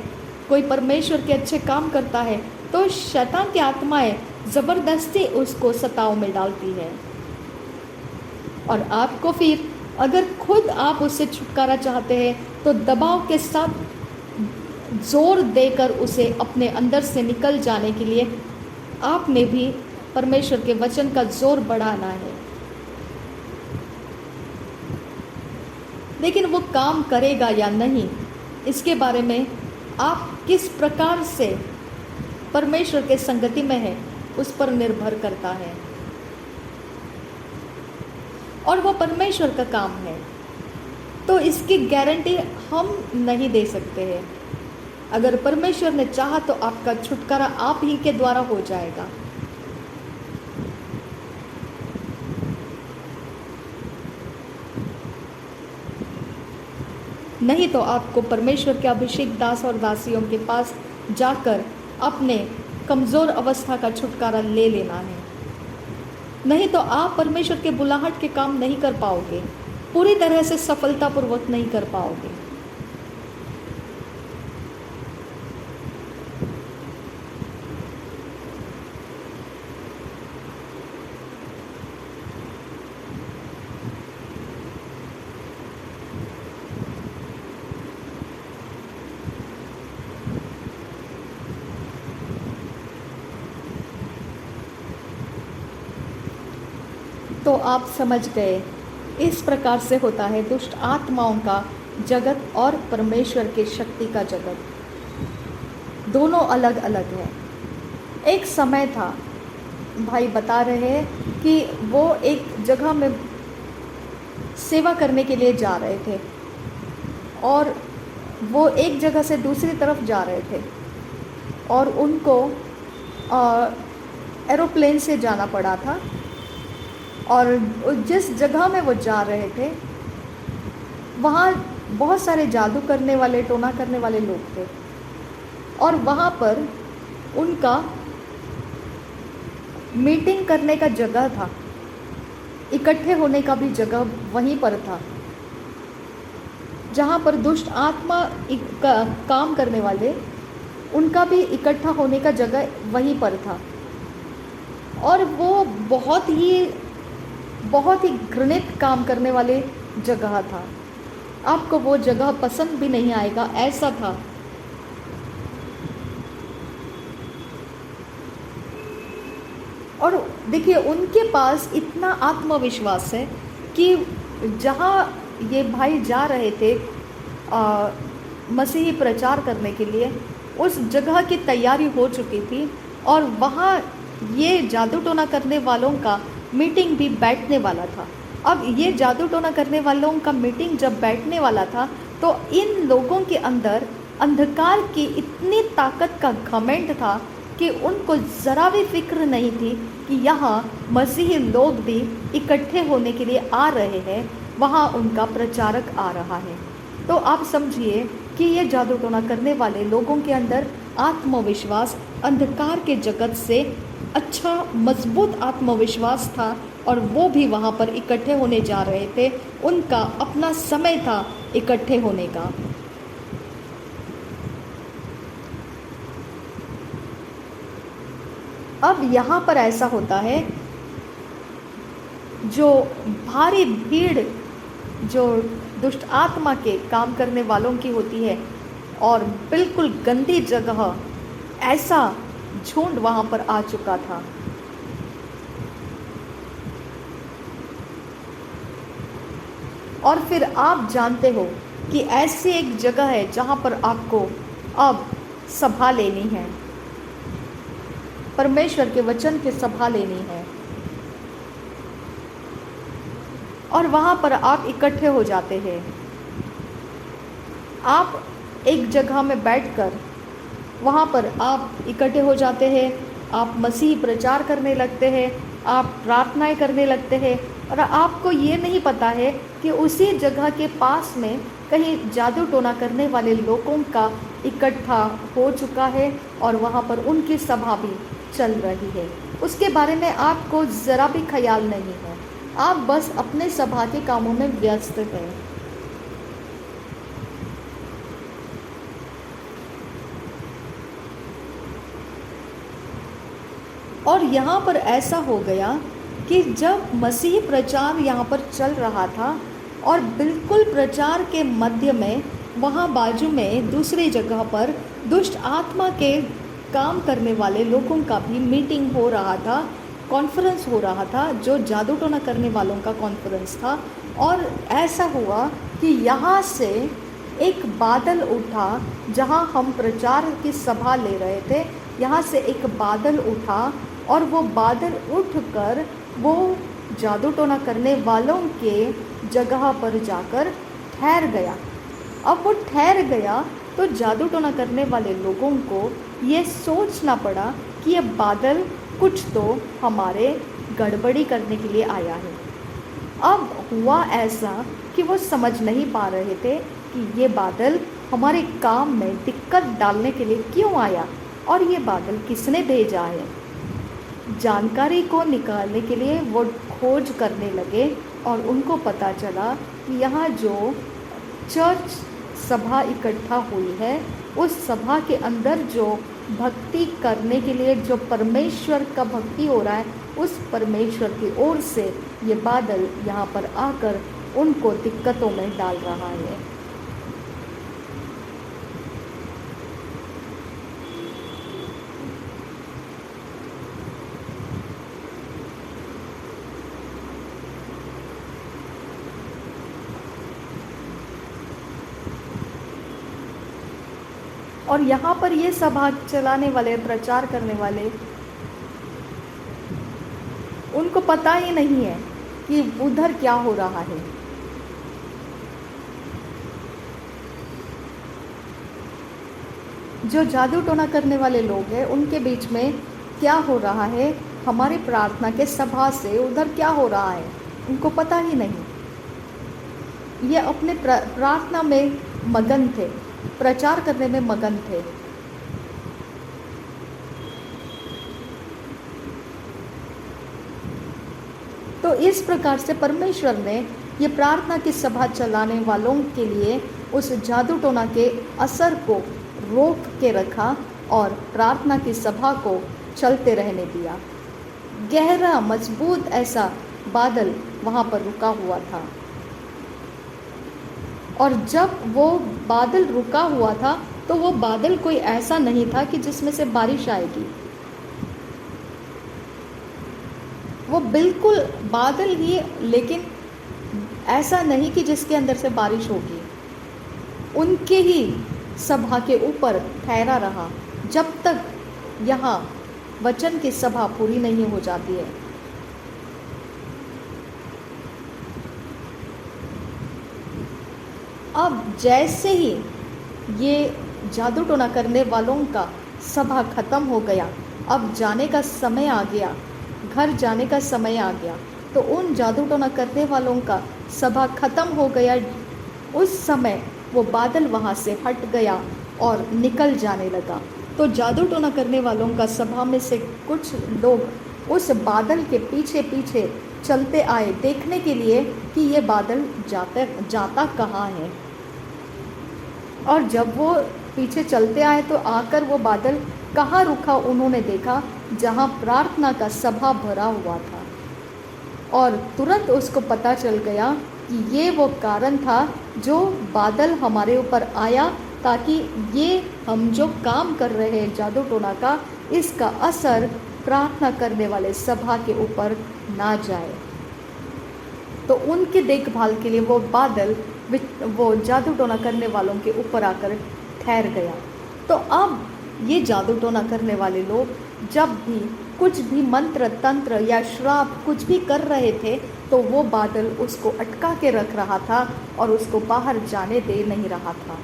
कोई परमेश्वर के अच्छे काम करता है, तो शैतान की आत्माएं ज़बरदस्ती उसको सताव में डालती है और आपको फिर अगर खुद आप उससे छुटकारा चाहते हैं तो दबाव के साथ जोर देकर उसे अपने अंदर से निकल जाने के लिए आपने भी परमेश्वर के वचन का जोर बढ़ाना है। लेकिन वो काम करेगा या नहीं, इसके बारे में आप किस प्रकार से परमेश्वर के संगति में है उस पर निर्भर करता है, और वो परमेश्वर का काम है, तो इसकी गारंटी हम नहीं दे सकते हैं। अगर परमेश्वर ने चाहा तो आपका छुटकारा आप ही के द्वारा हो जाएगा। नहीं तो आपको परमेश्वर के अभिषेक दास और दासियों के पास जाकर अपने कमज़ोर अवस्था का छुटकारा ले लेना है। नहीं तो आप परमेश्वर के बुलाहट के काम नहीं कर पाओगे, पूरी तरह से सफलतापूर्वक नहीं कर पाओगे। तो आप समझ गए, इस प्रकार से होता है दुष्ट आत्माओं का जगत और परमेश्वर के शक्ति का जगत, दोनों अलग अलग है। एक समय था, भाई बता रहे हैं कि वो एक जगह में सेवा करने के लिए जा रहे थे और वो एक जगह से दूसरी तरफ जा रहे थे और उनको एरोप्लेन से जाना पड़ा था। और जिस जगह में वो जा रहे थे वहाँ बहुत सारे जादू करने वाले, टोना करने वाले लोग थे और वहाँ पर उनका मीटिंग करने का जगह था, इकट्ठे होने का भी जगह वहीं पर था, जहाँ पर दुष्ट आत्मा काम करने वाले उनका भी इकट्ठा होने का जगह वहीं पर था। और वो बहुत ही घृणित काम करने वाले जगह था, आपको वो जगह पसंद भी नहीं आएगा, ऐसा था। और देखिए, उनके पास इतना आत्मविश्वास है कि जहाँ ये भाई जा रहे थे मसीही प्रचार करने के लिए, उस जगह की तैयारी हो चुकी थी और वहाँ ये जादू टोना करने वालों का मीटिंग भी बैठने वाला था। अब ये जादू टोना करने वालों का मीटिंग जब बैठने वाला था तो इन लोगों के अंदर अंधकार की इतनी ताकत का घमंड था कि उनको ज़रा भी फिक्र नहीं थी कि यहाँ मसीही लोग भी इकट्ठे होने के लिए आ रहे हैं, वहाँ उनका प्रचारक आ रहा है। तो आप समझिए कि ये जादू टोना करने वाले लोगों के अंदर आत्मविश्वास, अंधकार के जगत से अच्छा मजबूत आत्मविश्वास था, और वो भी वहाँ पर इकट्ठे होने जा रहे थे। उनका अपना समय था इकट्ठे होने का। अब यहाँ पर ऐसा होता है, जो भारी भीड़ जो दुष्ट आत्मा के काम करने वालों की होती है, और बिल्कुल गंदी जगह, ऐसा झुंड वहाँ पर आ चुका था। और फिर आप जानते हो कि ऐसी एक जगह है जहाँ पर आपको अब सभा लेनी है, परमेश्वर के वचन की सभा लेनी है, और वहाँ पर आप इकट्ठे हो जाते हैं। आप एक जगह में बैठकर वहाँ पर आप इकट्ठे हो जाते हैं, आप मसीह प्रचार करने लगते हैं, आप प्रार्थनाएं करने लगते हैं, और आपको ये नहीं पता है कि उसी जगह के पास में कहीं जादू टोना करने वाले लोगों का इकट्ठा हो चुका है, और वहाँ पर उनकी सभा भी चल रही है। उसके बारे में आपको ज़रा भी ख्याल नहीं है, आप बस अपने सभा के कामों में व्यस्त हैं। और यहाँ पर ऐसा हो गया कि जब मसीह प्रचार यहाँ पर चल रहा था, और बिल्कुल प्रचार के मध्य में वहाँ बाजू में दूसरी जगह पर दुष्ट आत्मा के काम करने वाले लोगों का भी मीटिंग हो रहा था, कॉन्फ्रेंस हो रहा था, जो जादू टोना करने वालों का कॉन्फ्रेंस था। और ऐसा हुआ कि यहाँ से एक बादल उठा, जहाँ हम प्रचार की सभा ले रहे थे, यहाँ से एक बादल उठा, और वो बादल उठकर वो जादू टोना करने वालों के जगह पर जाकर ठहर गया। अब वो ठहर गया तो जादू टोना करने वाले लोगों को ये सोचना पड़ा कि ये बादल कुछ तो हमारे गड़बड़ी करने के लिए आया है। अब हुआ ऐसा कि वो समझ नहीं पा रहे थे कि ये बादल हमारे काम में दिक्कत डालने के लिए क्यों आया, और ये बादल किसने भेजा है। जानकारी को निकालने के लिए वो खोज करने लगे, और उनको पता चला कि यहाँ जो चर्च सभा इकट्ठा हुई है, उस सभा के अंदर जो भक्ति करने के लिए जो परमेश्वर का भक्ति हो रहा है, उस परमेश्वर की ओर से ये बादल यहाँ पर आकर उनको दिक्कतों में डाल रहा है। और यहाँ पर ये सभा चलाने वाले, प्रचार करने वाले, उनको पता ही नहीं है कि उधर क्या हो रहा है। जो जादू टोना करने वाले लोग हैं, उनके बीच में क्या हो रहा है, हमारी प्रार्थना के सभा से उधर क्या हो रहा है, उनको पता ही नहीं। ये अपने प्रार्थना में मगन थे, प्रचार करने में मगन थे। तो इस प्रकार से परमेश्वर ने ये प्रार्थना की सभा चलाने वालों के लिए उस जादू टोना के असर को रोक के रखा, और प्रार्थना की सभा को चलते रहने दिया। गहरा मजबूत ऐसा बादल वहाँ पर रुका हुआ था, और जब वो बादल रुका हुआ था तो वो बादल कोई ऐसा नहीं था कि जिसमें से बारिश आएगी। वो बिल्कुल बादल ही, लेकिन ऐसा नहीं कि जिसके अंदर से बारिश होगी। उनके ही सभा के ऊपर ठहरा रहा जब तक यहाँ वचन की सभा पूरी नहीं हो जाती है। अब जैसे ही ये जादू टोना करने वालों का सभा ख़त्म हो गया, अब जाने का समय आ गया, घर जाने का समय आ गया, तो उन जादू टोना करने वालों का सभा ख़त्म हो गया। उस समय वो बादल वहाँ से हट गया और निकल जाने लगा। तो जादू टोना करने वालों का सभा में से कुछ लोग उस बादल के पीछे पीछे चलते आए देखने के लिए कि ये बादल जाता कहाँ है। और जब वो पीछे चलते आए तो आकर वो बादल कहाँ रुका उन्होंने देखा, जहाँ प्रार्थना का सभा भरा हुआ था। और तुरंत उसको पता चल गया कि ये वो कारण था जो बादल हमारे ऊपर आया, ताकि ये हम जो काम कर रहे हैं जादू टोना का, इसका असर प्रार्थना करने वाले सभा के ऊपर ना जाए। तो उनकी देखभाल के लिए वो बादल वो जादू टोना करने वालों के ऊपर आकर ठहर गया। तो अब ये जादू टोना करने वाले लोग जब भी कुछ भी मंत्र तंत्र या श्राप कुछ भी कर रहे थे तो वो बादल उसको अटका के रख रहा था और उसको बाहर जाने दे नहीं रहा था।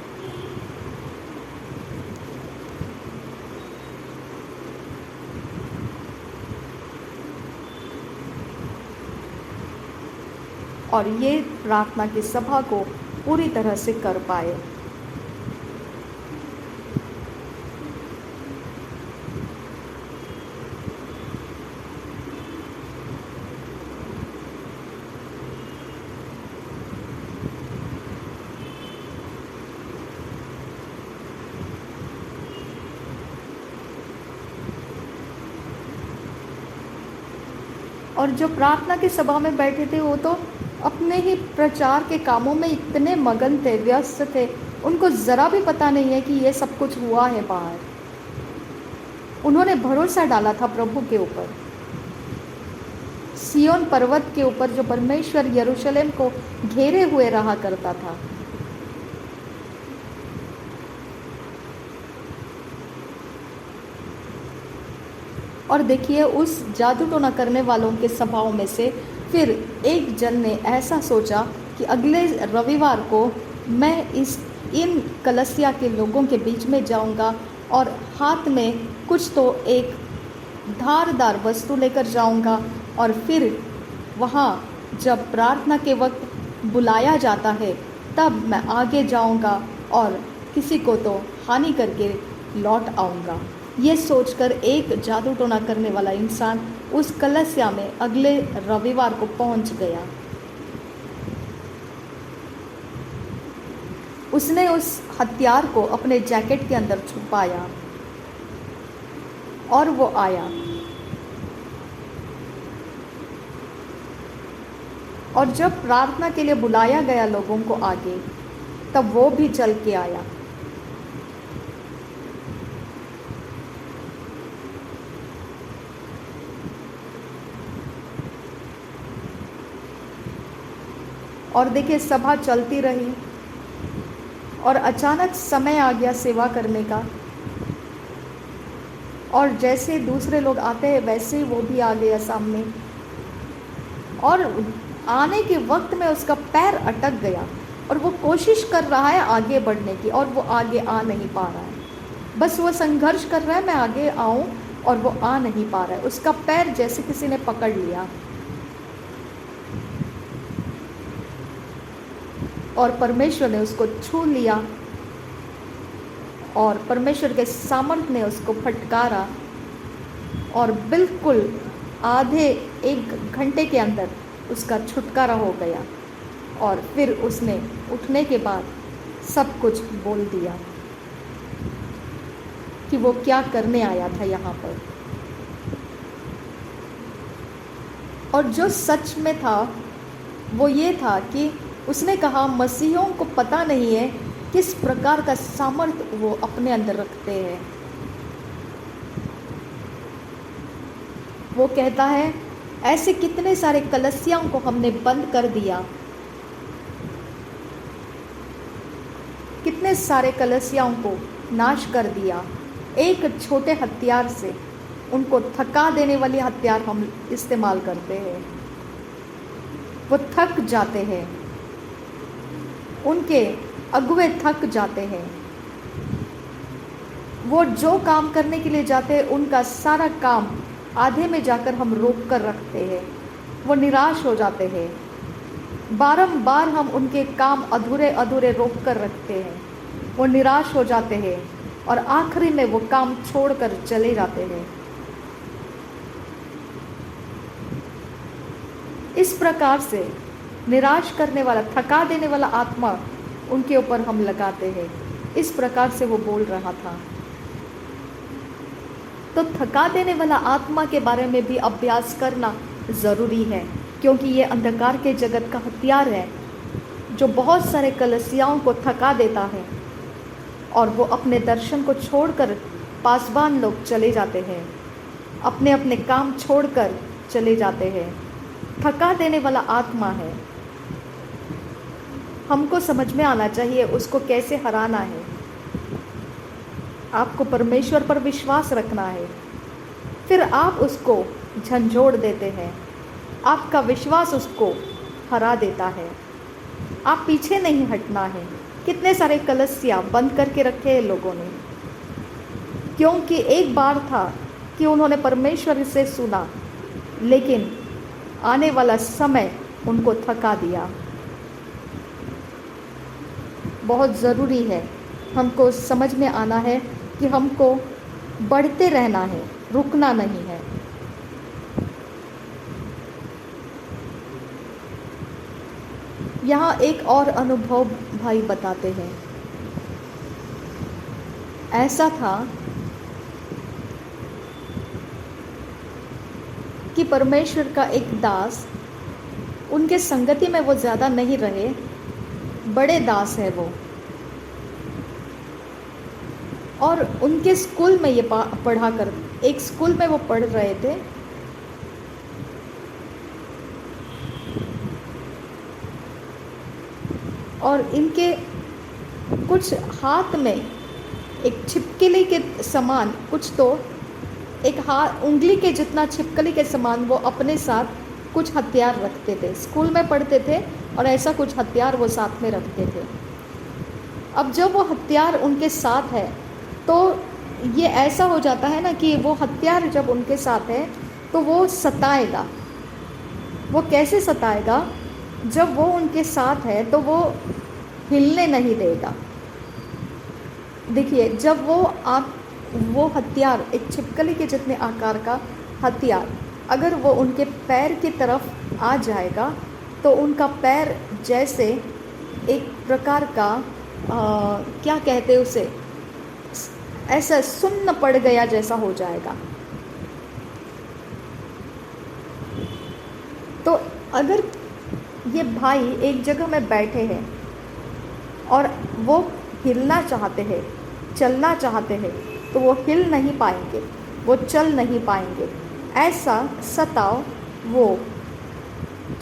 और ये प्रार्थना की सभा को पूरी तरह से कर पाए। और जो प्रार्थना की सभा में बैठे थे वो तो अपने ही प्रचार के कामों में इतने मगन थे, व्यस्त थे, उनको ज़रा भी पता नहीं है कि ये सब कुछ हुआ है बाहर। उन्होंने भरोसा डाला था प्रभु के ऊपर, सियोन पर्वत के ऊपर जो परमेश्वर यरूशलेम को घेरे हुए रहा करता था। और देखिए उस जादू टोना करने वालों के सभाओं में से फिर एक जन ने ऐसा सोचा कि अगले रविवार को मैं इन कलसिया के लोगों के बीच में जाऊंगा और हाथ में कुछ तो एक धारदार वस्तु लेकर जाऊंगा, और फिर वहाँ जब प्रार्थना के वक्त बुलाया जाता है तब मैं आगे जाऊंगा और किसी को तो हानि करके लौट आऊँगा। ये सोचकर एक जादू टोना करने वाला इंसान उस कलसिया में अगले रविवार को पहुंच गया। उसने उस हथियार को अपने जैकेट के अंदर छुपाया और वो आया। और जब प्रार्थना के लिए बुलाया गया लोगों को आगे, तब वो भी चल के आया। और देखिए सभा चलती रही और अचानक समय आ गया सेवा करने का, और जैसे दूसरे लोग आते हैं वैसे ही वो भी आ गया सामने। और आने के वक्त में उसका पैर अटक गया और वो कोशिश कर रहा है आगे बढ़ने की, और वो आगे आ नहीं पा रहा है। बस वो संघर्ष कर रहा है मैं आगे आऊं, और वो आ नहीं पा रहा है। उसका पैर जैसे किसी ने पकड़ लिया और परमेश्वर ने उसको छू लिया, और परमेश्वर के सामर्थ्य ने उसको फटकारा, और बिल्कुल आधे एक घंटे के अंदर उसका छुटकारा हो गया। और फिर उसने उठने के बाद सब कुछ बोल दिया कि वो क्या करने आया था यहाँ पर। और जो सच में था वो ये था कि उसने कहा मसीहों को पता नहीं है किस प्रकार का सामर्थ्य वो अपने अंदर रखते हैं। वो कहता है ऐसे कितने सारे कलसियाओं को हमने बंद कर दिया, कितने सारे कलसियाओं को नाश कर दिया एक छोटे हथियार से। उनको थका देने वाली हथियार हम इस्तेमाल करते हैं, वो थक जाते हैं, उनके अगुवे थक जाते हैं। वो जो काम करने के लिए जाते हैं उनका सारा काम आधे में जाकर हम रोक कर रखते हैं। वो निराश हो जाते हैं, बारंबार हम उनके काम अधूरे अधूरे रोक कर रखते हैं। वो निराश हो जाते हैं और आखिरी में वो काम छोड़कर चले जाते हैं। इस प्रकार से निराश करने वाला, थका देने वाला आत्मा उनके ऊपर हम लगाते हैं। इस प्रकार से वो बोल रहा था। तो थका देने वाला आत्मा के बारे में भी अभ्यास करना ज़रूरी है, क्योंकि ये अंधकार के जगत का हथियार है जो बहुत सारे कलीसियाओं को थका देता है और वो अपने दर्शन को छोड़कर पासवान लोग चले जाते हैं, अपने अपने काम छोड़कर चले जाते हैं। थका देने वाला आत्मा है, हमको समझ में आना चाहिए उसको कैसे हराना है। आपको परमेश्वर पर विश्वास रखना है, फिर आप उसको झंझोड़ देते हैं, आपका विश्वास उसको हरा देता है। आप पीछे नहीं हटना है। कितने सारे कलीसिया बंद करके रखे हैं लोगों ने, क्योंकि एक बार था कि उन्होंने परमेश्वर से सुना, लेकिन आने वाला समय उनको थका दिया। बहुत ज़रूरी है, हमको समझ में आना है कि हमको बढ़ते रहना है, रुकना नहीं है। यहाँ एक और अनुभव भाई बताते हैं। ऐसा था कि परमेश्वर का एक दास, उनके संगति में वो ज़्यादा नहीं रहे, बड़े दास है वो, और उनके स्कूल में ये पढ़ा कर, एक स्कूल में वो पढ़ रहे थे। और इनके कुछ हाथ में एक छिपकली के समान, कुछ तो एक हाथ उंगली के जितना छिपकली के समान वो अपने साथ कुछ हथियार रखते थे। स्कूल में पढ़ते थे और ऐसा कुछ हथियार वो साथ में रखते थे। अब जब वो हथियार उनके साथ है तो ये ऐसा हो जाता है ना कि वो हथियार जब उनके साथ है तो वो सताएगा। वो कैसे सताएगा? जब वो उनके साथ है तो वो हिलने नहीं देगा। देखिए, जब वो हथियार, एक छिपकली के जितने आकार का हथियार, अगर वो उनके पैर की तरफ आ जाएगा तो उनका पैर जैसे एक प्रकार का क्या कहते हैं उसे, ऐसा सुन्न पड़ गया जैसा हो जाएगा। तो अगर ये भाई एक जगह में बैठे हैं और वो हिलना चाहते हैं, चलना चाहते हैं, तो वो हिल नहीं पाएंगे, वो चल नहीं पाएंगे। ऐसा सताव वो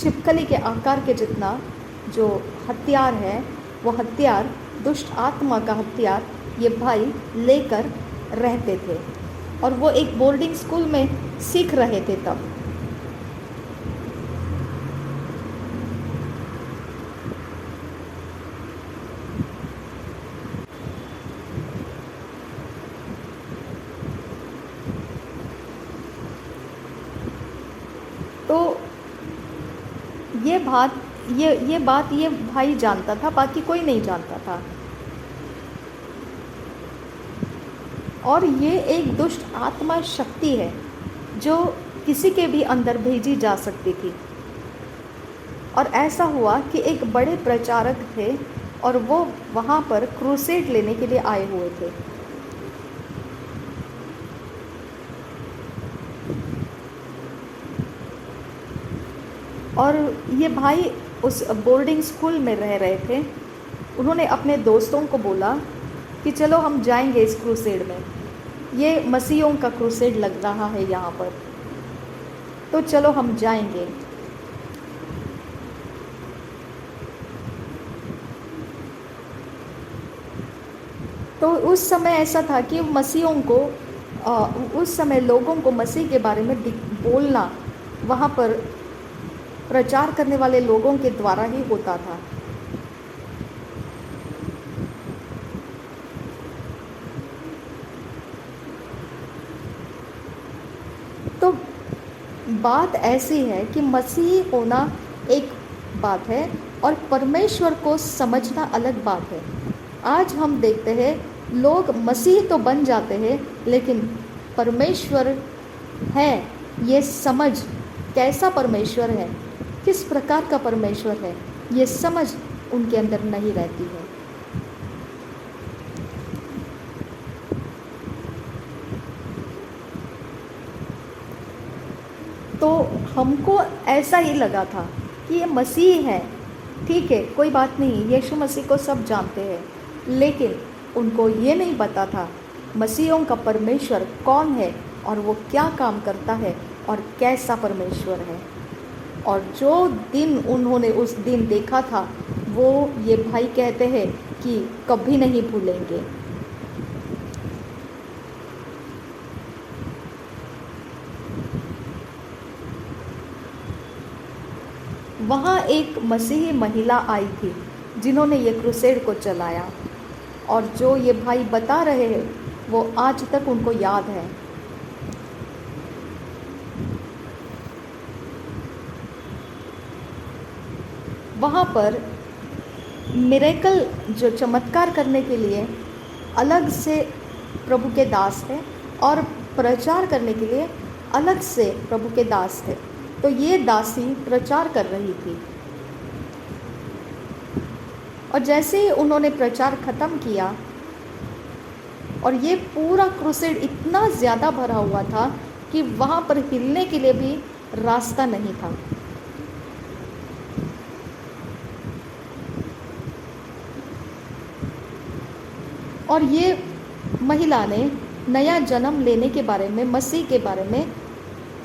छिपकली के आकार के जितना जो हथियार है, वो हथियार, दुष्ट आत्मा का हथियार, ये भाई लेकर रहते थे। और वो एक बोर्डिंग स्कूल में सीख रहे थे तब। तो ये बात ये भाई जानता था, बाकी कोई नहीं जानता था। और ये एक दुष्ट आत्मा शक्ति है जो किसी के भी अंदर भेजी जा सकती थी। और ऐसा हुआ कि एक बड़े प्रचारक थे और वो वहाँ पर क्रूसेड लेने के लिए आए हुए थे। और ये भाई उस बोर्डिंग स्कूल में रह रहे थे। उन्होंने अपने दोस्तों को बोला कि चलो हम जाएंगे इस क्रूसेड में, ये मसीहों का क्रूसेड लग रहा है यहाँ पर, तो चलो हम जाएंगे। तो उस समय ऐसा था कि मसीहों को उस समय लोगों को मसीह के बारे में बोलना वहाँ पर प्रचार करने वाले लोगों के द्वारा ही होता था। तो बात ऐसी है कि मसीह होना एक बात है और परमेश्वर को समझना अलग बात है। आज हम देखते हैं लोग मसीह तो बन जाते हैं, लेकिन परमेश्वर है ये समझ, कैसा परमेश्वर है, किस प्रकार का परमेश्वर है, ये समझ उनके अंदर नहीं रहती है। तो हमको ऐसा ही लगा था कि ये मसीह है, ठीक है, कोई बात नहीं, यीशु मसीह को सब जानते हैं, लेकिन उनको ये नहीं पता था मसीहों का परमेश्वर कौन है और वो क्या काम करता है और कैसा परमेश्वर है। और जो दिन उन्होंने उस दिन देखा था, वो ये भाई कहते हैं कि कभी नहीं भूलेंगे। वहाँ एक मसीही महिला आई थी जिन्होंने ये क्रूसेड को चलाया, और जो ये भाई बता रहे हैं वो आज तक उनको याद है। वहाँ पर मिरेकल जो चमत्कार करने के लिए अलग से प्रभु के दास थे और प्रचार करने के लिए अलग से प्रभु के दास थे। तो ये दासी प्रचार कर रही थी, और जैसे ही उन्होंने प्रचार ख़त्म किया और ये पूरा क्रूसेड इतना ज़्यादा भरा हुआ था कि वहाँ पर हिलने के लिए भी रास्ता नहीं था। और ये महिला ने नया जन्म लेने के बारे में, मसीह के बारे में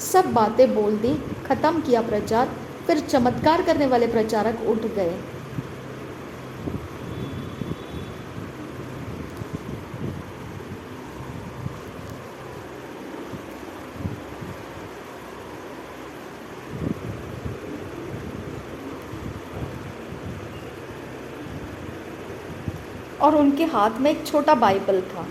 सब बातें बोल दी, ख़त्म किया प्रचार। फिर चमत्कार करने वाले प्रचारक उठ गए। और उनके हाथ में एक छोटा बाइबल था।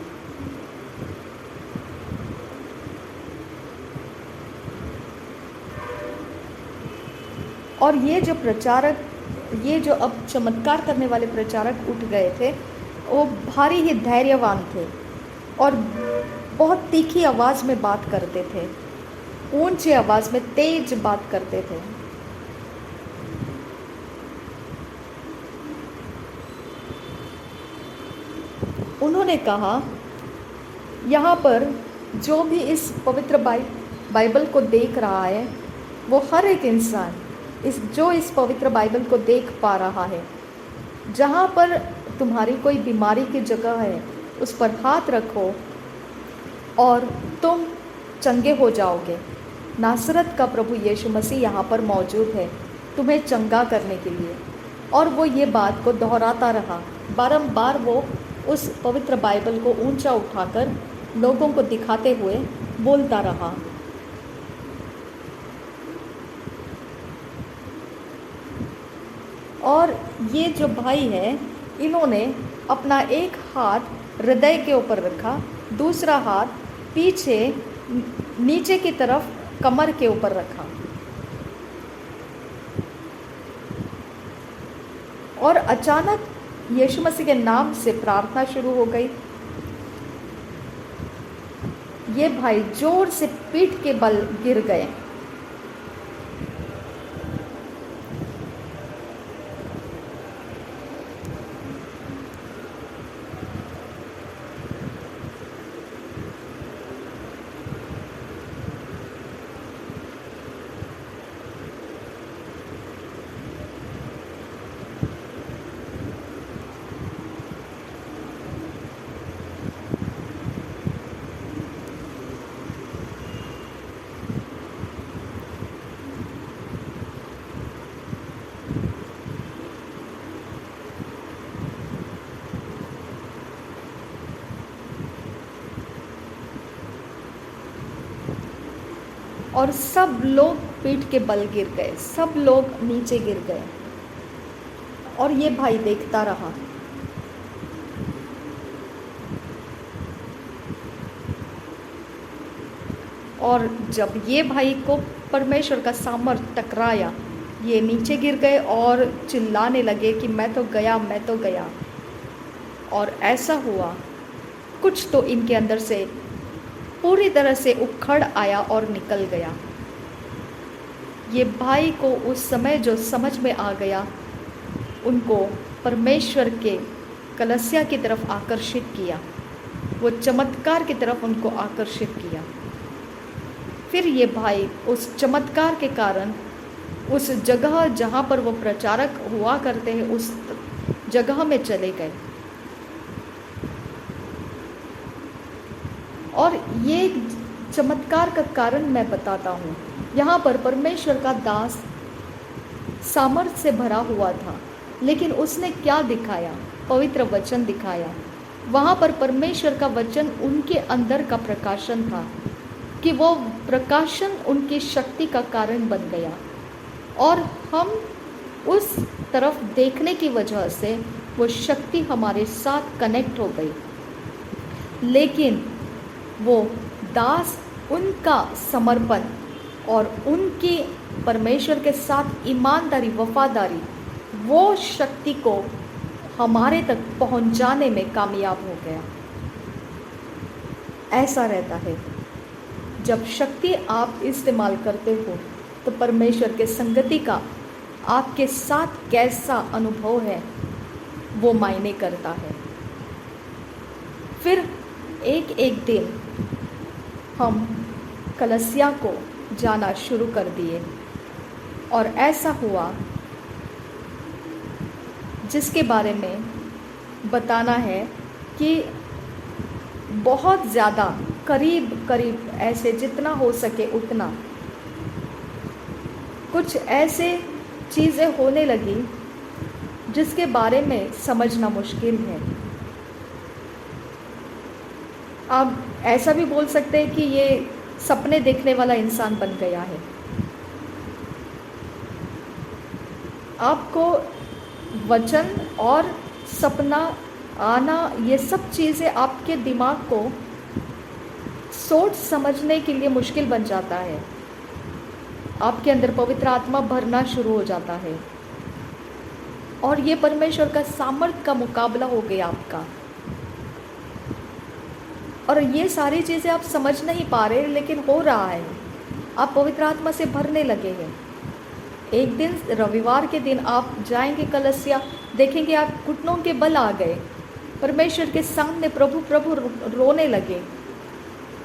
और ये जो प्रचारक, ये जो अब चमत्कार करने वाले प्रचारक उठ गए थे, वो भारी ही धैर्यवान थे और बहुत तीखी आवाज़ में बात करते थे, ऊंची आवाज़ में तेज बात करते थे। उन्होंने कहा, यहाँ पर जो भी इस पवित्र बाइबल को देख रहा है, वो हर एक इंसान इस पवित्र बाइबल को देख पा रहा है। जहाँ पर तुम्हारी कोई बीमारी की जगह है, उस पर हाथ रखो और तुम चंगे हो जाओगे। नासरत का प्रभु यीशु मसीह यहाँ पर मौजूद है तुम्हें चंगा करने के लिए। और वो ये बात को दोहराता रहा, बारंबार वो उस पवित्र बाइबल को ऊंचा उठाकर लोगों को दिखाते हुए बोलता रहा। और ये जो भाई है, इन्होंने अपना एक हाथ हृदय के ऊपर रखा, दूसरा हाथ पीछे नीचे की तरफ कमर के ऊपर रखा, और अचानक यीशु मसीह के नाम से प्रार्थना शुरू हो गई। ये भाई जोर से पीठ के बल गिर गए। और सब लोग पीठ के बल गिर गए, सब लोग नीचे गिर गए, और ये भाई देखता रहा। और जब ये भाई को परमेश्वर का सामर्थ टकराया, ये नीचे गिर गए और चिल्लाने लगे कि मैं तो गया, मैं तो गया। और ऐसा हुआ, कुछ तो इनके अंदर से पूरी तरह से उखड़ आया और निकल गया। ये भाई को उस समय जो समझ में आ गया, उनको परमेश्वर के कलीसिया की तरफ आकर्षित किया, वो चमत्कार की तरफ उनको आकर्षित किया। फिर ये भाई उस चमत्कार के कारण उस जगह जहाँ पर वो प्रचारक हुआ करते हैं, उस जगह में चले गए। और ये चमत्कार का कारण मैं बताता हूँ। यहाँ पर परमेश्वर का दास सामर्थ्य से भरा हुआ था, लेकिन उसने क्या दिखाया? पवित्र वचन दिखाया। वहाँ पर परमेश्वर का वचन उनके अंदर का प्रकाशन था कि वो प्रकाशन उनकी शक्ति का कारण बन गया, और हम उस तरफ देखने की वजह से वो शक्ति हमारे साथ कनेक्ट हो गई। लेकिन वो दास, उनका समर्पण और उनकी परमेश्वर के साथ ईमानदारी, वफादारी, वो शक्ति को हमारे तक पहुंचाने में कामयाब हो गया। ऐसा रहता है, जब शक्ति आप इस्तेमाल करते हो तो परमेश्वर के संगति का आपके साथ कैसा अनुभव है वो मायने करता है। फिर एक दिन हम कलीसिया को जाना शुरू कर दिए, और ऐसा हुआ जिसके बारे में बताना है कि बहुत ज़्यादा करीब ऐसे जितना हो सके उतना कुछ ऐसे चीज़ें होने लगी जिसके बारे में समझना मुश्किल है। आप ऐसा भी बोल सकते हैं कि ये सपने देखने वाला इंसान बन गया है। आपको वचन और सपना आना, ये सब चीज़ें आपके दिमाग को सोच समझने के लिए मुश्किल बन जाता है। आपके अंदर पवित्र आत्मा भरना शुरू हो जाता है, और ये परमेश्वर का सामर्थ्य का मुकाबला हो गया आपका। और ये सारी चीज़ें आप समझ नहीं पा रहे, लेकिन हो रहा है। आप पवित्र आत्मा से भरने लगे हैं। एक दिन रविवार के दिन आप जाएंगे कलीसिया, देखेंगे आप घुटनों के बल आ गए, परमेश्वर के सामने प्रभु प्रभु रोने लगे,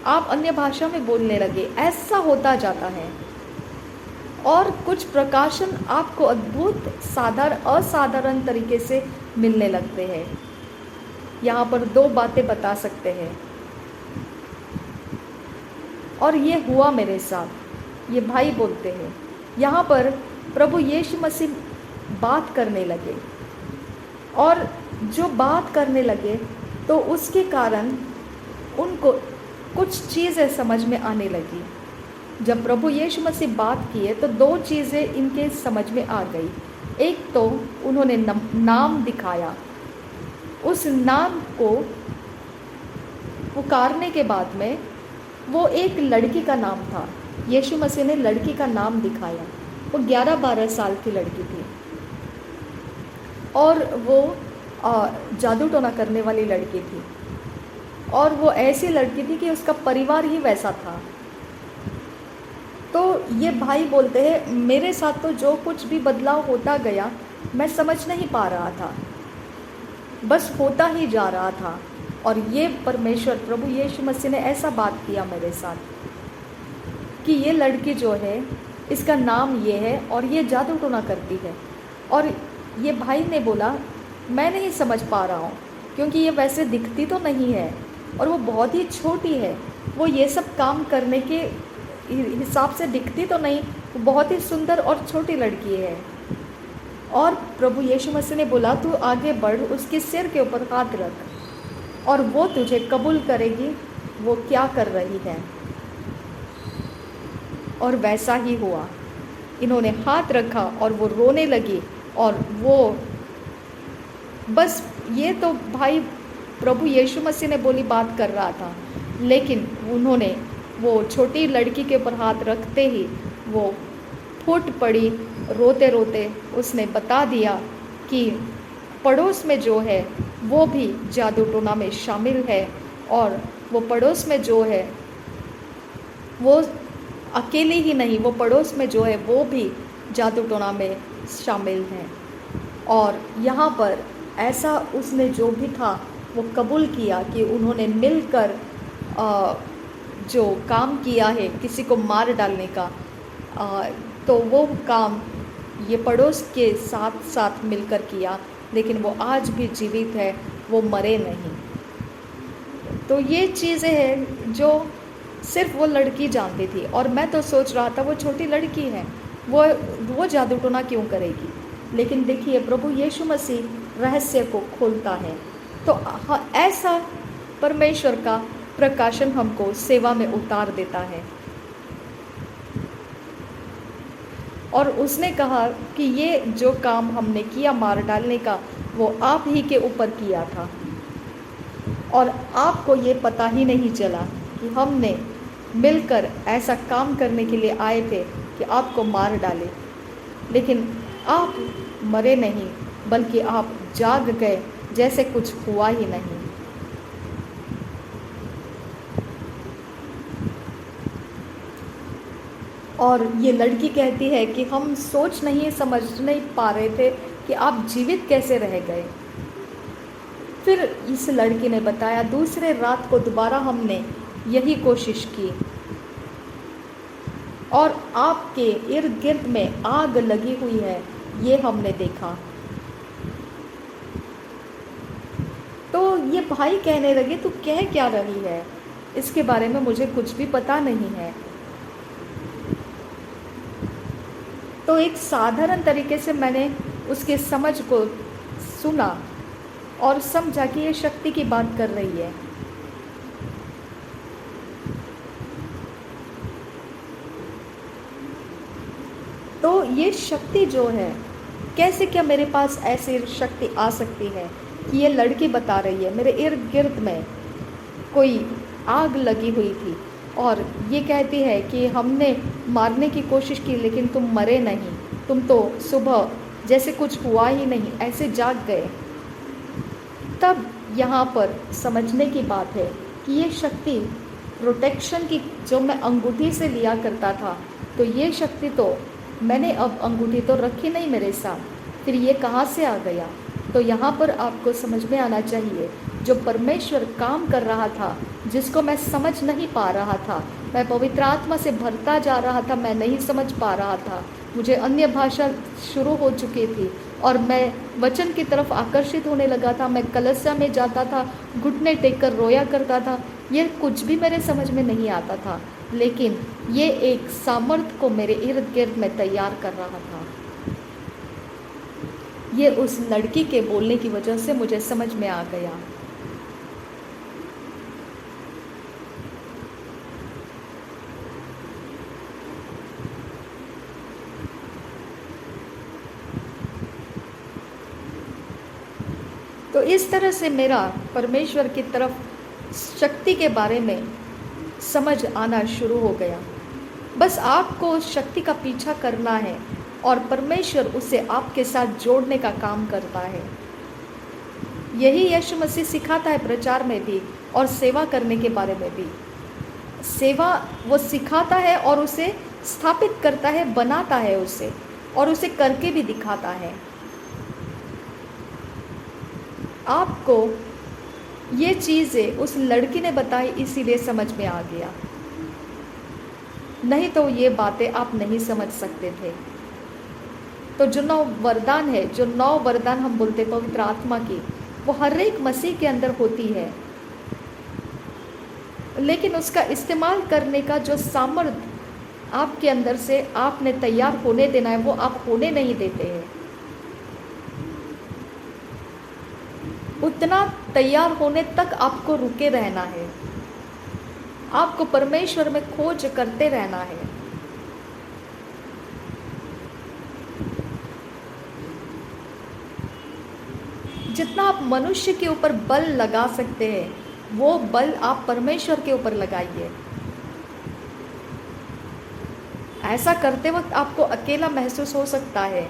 आप अन्य भाषा में बोलने लगे। ऐसा होता जाता है, और कुछ प्रकाशन आपको अद्भुत, असाधारण तरीके से मिलने लगते हैं। यहाँ पर 2 बातें बता सकते हैं, और ये हुआ मेरे साथ। ये भाई बोलते हैं, यहाँ पर प्रभु यीशु मसीह बात करने लगे, और जो बात करने लगे तो उसके कारण उनको कुछ चीज़ें समझ में आने लगी। जब प्रभु यीशु मसीह बात किए तो 2 चीज़ें इनके समझ में आ गई। एक तो उन्होंने नाम दिखाया, उस नाम को पुकारने के बाद में वो एक लड़की का नाम था। यीशु मसीह ने लड़की का नाम दिखाया। वो 11-12 साल की लड़की थी, और वो जादू टोना करने वाली लड़की थी, और वो ऐसी लड़की थी कि उसका परिवार ही वैसा था। तो ये भाई बोलते हैं, मेरे साथ तो जो कुछ भी बदलाव होता गया मैं समझ नहीं पा रहा था, बस होता ही जा रहा था। और ये परमेश्वर प्रभु यीशु मसीह ने ऐसा बात किया मेरे साथ कि ये लड़की जो है, इसका नाम ये है, और ये जादू टोना करती है। और ये भाई ने बोला, मैं नहीं समझ पा रहा हूँ, क्योंकि ये वैसे दिखती तो नहीं है, और वो बहुत ही छोटी है। वो ये सब काम करने के हिसाब से दिखती तो नहीं, वो बहुत ही सुंदर और छोटी लड़की है। और प्रभु यीशु मसीह ने बोला, तू आगे बढ़, उसके सिर के ऊपर हाथ रख, और वो तुझे कबूल करेगी वो क्या कर रही है। और वैसा ही हुआ। इन्होंने हाथ रखा और वो रोने लगी, और वो बस, ये तो भाई प्रभु यीशु मसीह ने बोली बात कर रहा था, लेकिन उन्होंने वो छोटी लड़की के ऊपर हाथ रखते ही वो फूट पड़ी रोते रोते उसने बता दिया कि पड़ोस में जो है वो भी जादू टोना में शामिल है, और वो पड़ोस में जो है वो अकेली ही नहीं, वो पड़ोस में जो है वो भी जादू टोना में शामिल हैं। और यहाँ पर ऐसा उसने जो भी था वो कबूल किया कि उन्होंने मिलकर जो काम किया है किसी को मार डालने का, तो वो काम ये पड़ोस के साथ साथ मिलकर किया, लेकिन वो आज भी जीवित है, वो मरे नहीं। तो ये चीज़ें हैं जो सिर्फ वो लड़की जानती थी, और मैं तो सोच रहा था वो छोटी लड़की है, वो जादू टोना क्यों करेगी। लेकिन देखिए प्रभु यीशु मसीह रहस्य को खोलता है। तो ऐसा परमेश्वर का प्रकाशन हमको सेवा में उतार देता है। और उसने कहा कि ये जो काम हमने किया मार डालने का, वो आप ही के ऊपर किया था, और आपको ये पता ही नहीं चला कि हमने मिलकर ऐसा काम करने के लिए आए थे कि आपको मार डाले। लेकिन आप मरे नहीं, बल्कि आप जाग गए जैसे कुछ हुआ ही नहीं। और ये लड़की कहती है कि हम सोच नहीं समझ नहीं पा रहे थे कि आप जीवित कैसे रह गए। फिर इस लड़की ने बताया, दूसरे रात को दोबारा हमने यही कोशिश की और आपके इर्द गिर्द में आग लगी हुई है, ये हमने देखा। तो ये भाई कहने लगे, तू कह क्या रही है, इसके बारे में मुझे कुछ भी पता नहीं है। तो एक साधारण तरीके से मैंने उसके समझ को सुना और समझा कि ये शक्ति की बात कर रही है। तो ये शक्ति जो है, कैसे क्या मेरे पास ऐसी शक्ति आ सकती है कि ये लड़की बता रही है मेरे इर्द गिर्द में कोई आग लगी हुई थी, और ये कहती है कि हमने मारने की कोशिश की लेकिन तुम मरे नहीं, तुम तो सुबह जैसे कुछ हुआ ही नहीं ऐसे जाग गए। तब यहाँ पर समझने की बात है कि ये शक्ति प्रोटेक्शन की, जो मैं अंगूठी से लिया करता था, तो ये शक्ति तो मैंने अब अंगूठी तो रखी नहीं मेरे साथ, फिर ये कहाँ से आ गया। तो यहाँ पर आपको समझ में आना चाहिए, जो परमेश्वर काम कर रहा था, जिसको मैं समझ नहीं पा रहा था, मैं पवित्र आत्मा से भरता जा रहा था, मैं नहीं समझ पा रहा था, मुझे अन्य भाषा शुरू हो चुकी थी और मैं वचन की तरफ आकर्षित होने लगा था। मैं कलशा में जाता था, घुटने टेक कर रोया करता था, ये कुछ भी मेरे समझ में नहीं आता था, लेकिन ये एक सामर्थ्य को मेरे इर्द गिर्द में तैयार कर रहा था। ये उस लड़की के बोलने की वजह से मुझे समझ में आ गया। तो इस तरह से मेरा परमेश्वर की तरफ शक्ति के बारे में समझ आना शुरू हो गया। बस आपको उस शक्ति का पीछा करना है और परमेश्वर उसे आपके साथ जोड़ने का काम करता है। यही यीशु मसीह सिखाता है प्रचार में भी और सेवा करने के बारे में भी। सेवा वो सिखाता है और उसे स्थापित करता है, बनाता है उसे, और उसे करके भी दिखाता है। आपको ये चीज़ें उस लड़की ने बताई, इसीलिए समझ में आ गया, नहीं तो ये बातें आप नहीं समझ सकते थे। तो जो 9 वरदान है, जो 9 वरदान हम बोलते पवित्र आत्मा की, वो हर एक मसीह के अंदर होती है, लेकिन उसका इस्तेमाल करने का जो सामर्थ्य आपके अंदर से आपने तैयार होने देना है, वो आप होने नहीं देते हैं। उतना तैयार होने तक आपको रुके रहना है, आपको परमेश्वर में खोज करते रहना है। जितना आप मनुष्य के ऊपर बल लगा सकते हैं, वो बल आप परमेश्वर के ऊपर लगाइए। ऐसा करते वक्त आपको अकेला महसूस हो सकता है,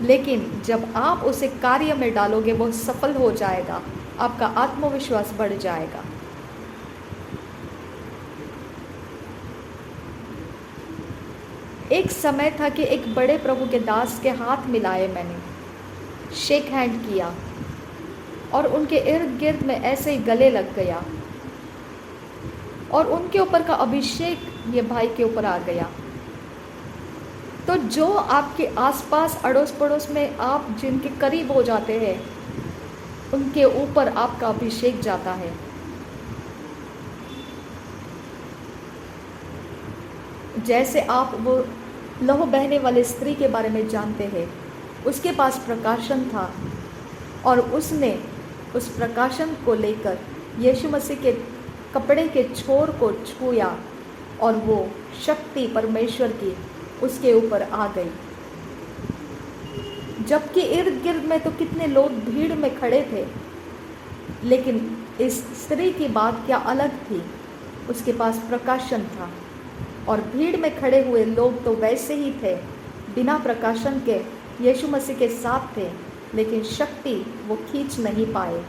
लेकिन जब आप उसे कार्य में डालोगे वो सफल हो जाएगा, आपका आत्मविश्वास बढ़ जाएगा। एक समय था कि एक बड़े प्रभु के दास के हाथ मिलाए मैंने, शेक हैंड किया और उनके इर्द गिर्द में ऐसे ही गले लग गया और उनके ऊपर का अभिषेक ये भाई के ऊपर आ गया। तो जो आपके आसपास अड़ोस पड़ोस में आप जिनके करीब हो जाते हैं उनके ऊपर आपका अभिषेक जाता है। जैसे आप वो लहू बहने वाली स्त्री के बारे में जानते हैं, उसके पास प्रकाशन था और उसने उस प्रकाशन को लेकर यीशु मसीह के कपड़े के छोर को छुआ और वो शक्ति परमेश्वर की उसके ऊपर आ गई। जबकि इर्द गिर्द में तो कितने लोग भीड़ में खड़े थे, लेकिन इस स्त्री की बात क्या अलग थी। उसके पास प्रकाशन था और भीड़ में खड़े हुए लोग तो वैसे ही थे, बिना प्रकाशन के यीशु मसीह के साथ थे, लेकिन शक्ति वो खींच नहीं पाए।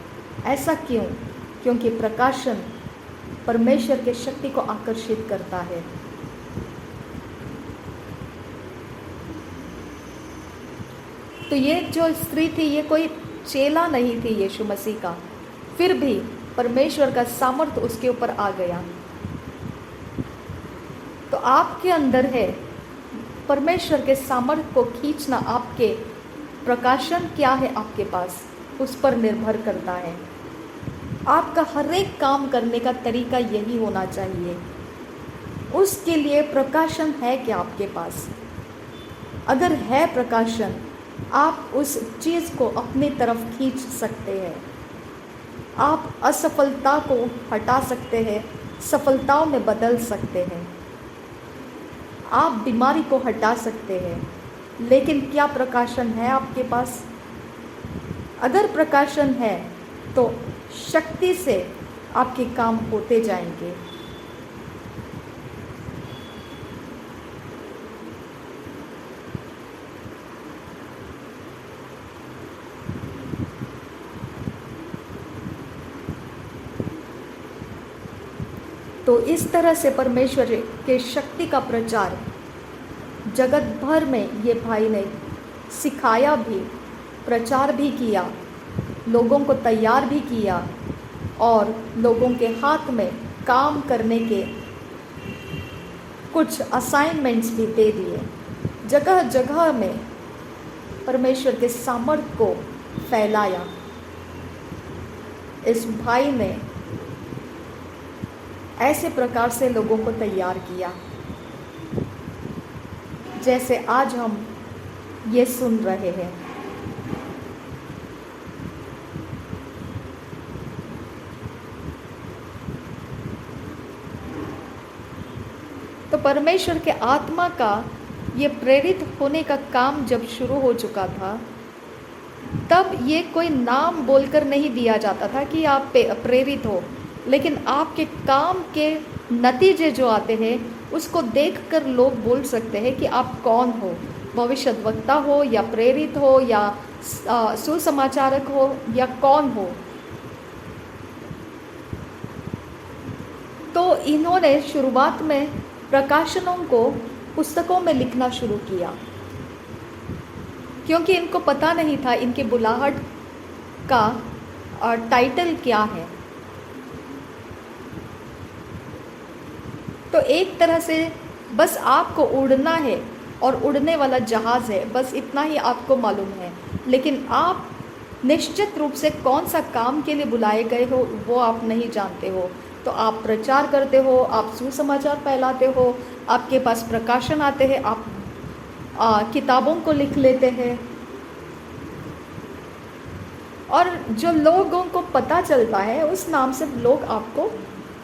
ऐसा क्यों? क्योंकि प्रकाशन परमेश्वर के शक्ति को आकर्षित करता है। तो ये जो स्त्री थी ये कोई चेला नहीं थी यीशु मसीह का, फिर भी परमेश्वर का सामर्थ्य उसके ऊपर आ गया। तो आपके अंदर है परमेश्वर के सामर्थ्य को खींचना, आपके प्रकाशन क्या है आपके पास उस पर निर्भर करता है। आपका हर एक काम करने का तरीका यही होना चाहिए। उसके लिए प्रकाशन है क्या आपके पास? अगर है प्रकाशन, आप उस चीज़ को अपनी तरफ खींच सकते हैं। आप असफलता को हटा सकते हैं, सफलताओं में बदल सकते हैं। आप बीमारी को हटा सकते हैं, लेकिन क्या प्रकाशन है आपके पास? अगर प्रकाशन है तो शक्ति से आपके काम होते जाएंगे। तो इस तरह से परमेश्वर के शक्ति का प्रचार जगत भर में ये भाई ने सिखाया भी, प्रचार भी किया, लोगों को तैयार भी किया और लोगों के हाथ में काम करने के कुछ असाइनमेंट्स भी दे दिए। जगह जगह में परमेश्वर के सामर्थ्य को फैलाया। इस भाई ने ऐसे प्रकार से लोगों को तैयार किया जैसे आज हम ये सुन रहे हैं। तो परमेश्वर के आत्मा का ये प्रेरित होने का काम जब शुरू हो चुका था, तब ये कोई नाम बोलकर नहीं दिया जाता था कि आप प्रेरित हो, लेकिन आपके काम के नतीजे जो आते हैं उसको देखकर लोग बोल सकते हैं कि आप कौन हो, भविष्यद्वक्ता हो या प्रेरित हो या सुसमाचारक हो या कौन हो। तो इन्होंने शुरुआत में प्रकाशनों को पुस्तकों में लिखना शुरू किया, क्योंकि इनको पता नहीं था इनकी बुलाहट का टाइटल क्या है। तो एक तरह से बस आपको उड़ना है और उड़ने वाला जहाज़ है, बस इतना ही आपको मालूम है, लेकिन आप निश्चित रूप से कौन सा काम के लिए बुलाए गए हो वो आप नहीं जानते हो। तो आप प्रचार करते हो, आप सुसमाचार फैलाते हो, आपके पास प्रकाशन आते हैं, आप किताबों को लिख लेते हैं और जो लोगों को पता चलता है उस नाम से लोग आपको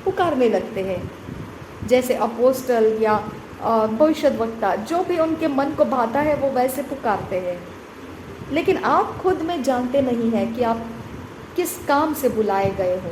पुकारने लगते हैं, जैसे अपोस्टल या भविष्यद्वक्ता, जो भी उनके मन को भाता है वो वैसे पुकारते हैं। लेकिन आप खुद में जानते नहीं हैं कि आप किस काम से बुलाए गए हो।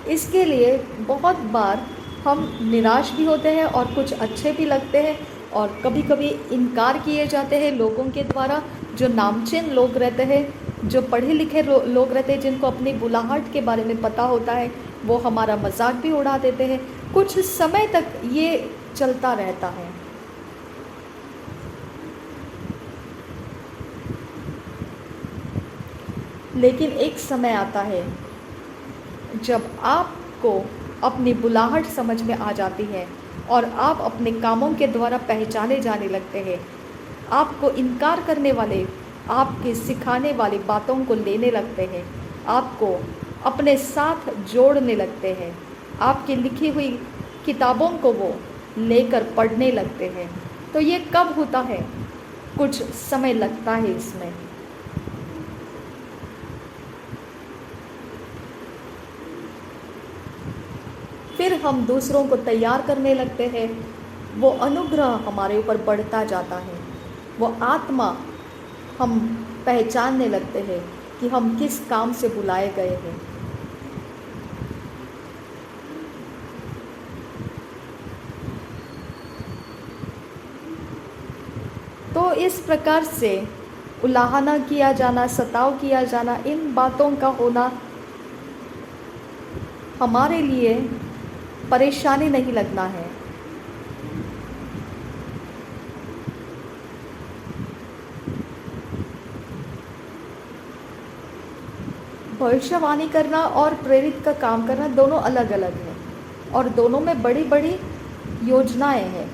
इसके लिए बहुत बार हम निराश भी होते हैं और कुछ अच्छे भी लगते हैं, और कभी कभी इनकार किए जाते हैं लोगों के द्वारा। जो नामचीन लोग रहते हैं, जो पढ़े लिखे लोग रहते हैं, जिनको अपनी बुलाहट के बारे में पता होता है, वो हमारा मजाक भी उड़ा देते हैं। कुछ समय तक ये चलता रहता है, लेकिन एक समय आता है जब आपको अपनी बुलाहट समझ में आ जाती है और आप अपने कामों के द्वारा पहचाने जाने लगते हैं। आपको इनकार करने वाले आपके सिखाने वाली बातों को लेने लगते हैं, आपको अपने साथ जोड़ने लगते हैं, आपकी लिखी हुई किताबों को वो लेकर पढ़ने लगते हैं। तो ये कब होता है? कुछ समय लगता है इसमें। फिर हम दूसरों को तैयार करने लगते हैं, वो अनुग्रह हमारे ऊपर बढ़ता जाता है, वो आत्मा हम पहचानने लगते हैं कि हम किस काम से बुलाए गए हैं। तो इस प्रकार से उलाहना किया जाना, सताव किया जाना, इन बातों का होना हमारे लिए परेशानी नहीं लगना है। भविष्यवाणी करना और प्रेरित का काम करना दोनों अलग अलग हैं, और दोनों में बड़ी बड़ी योजनाएं हैं।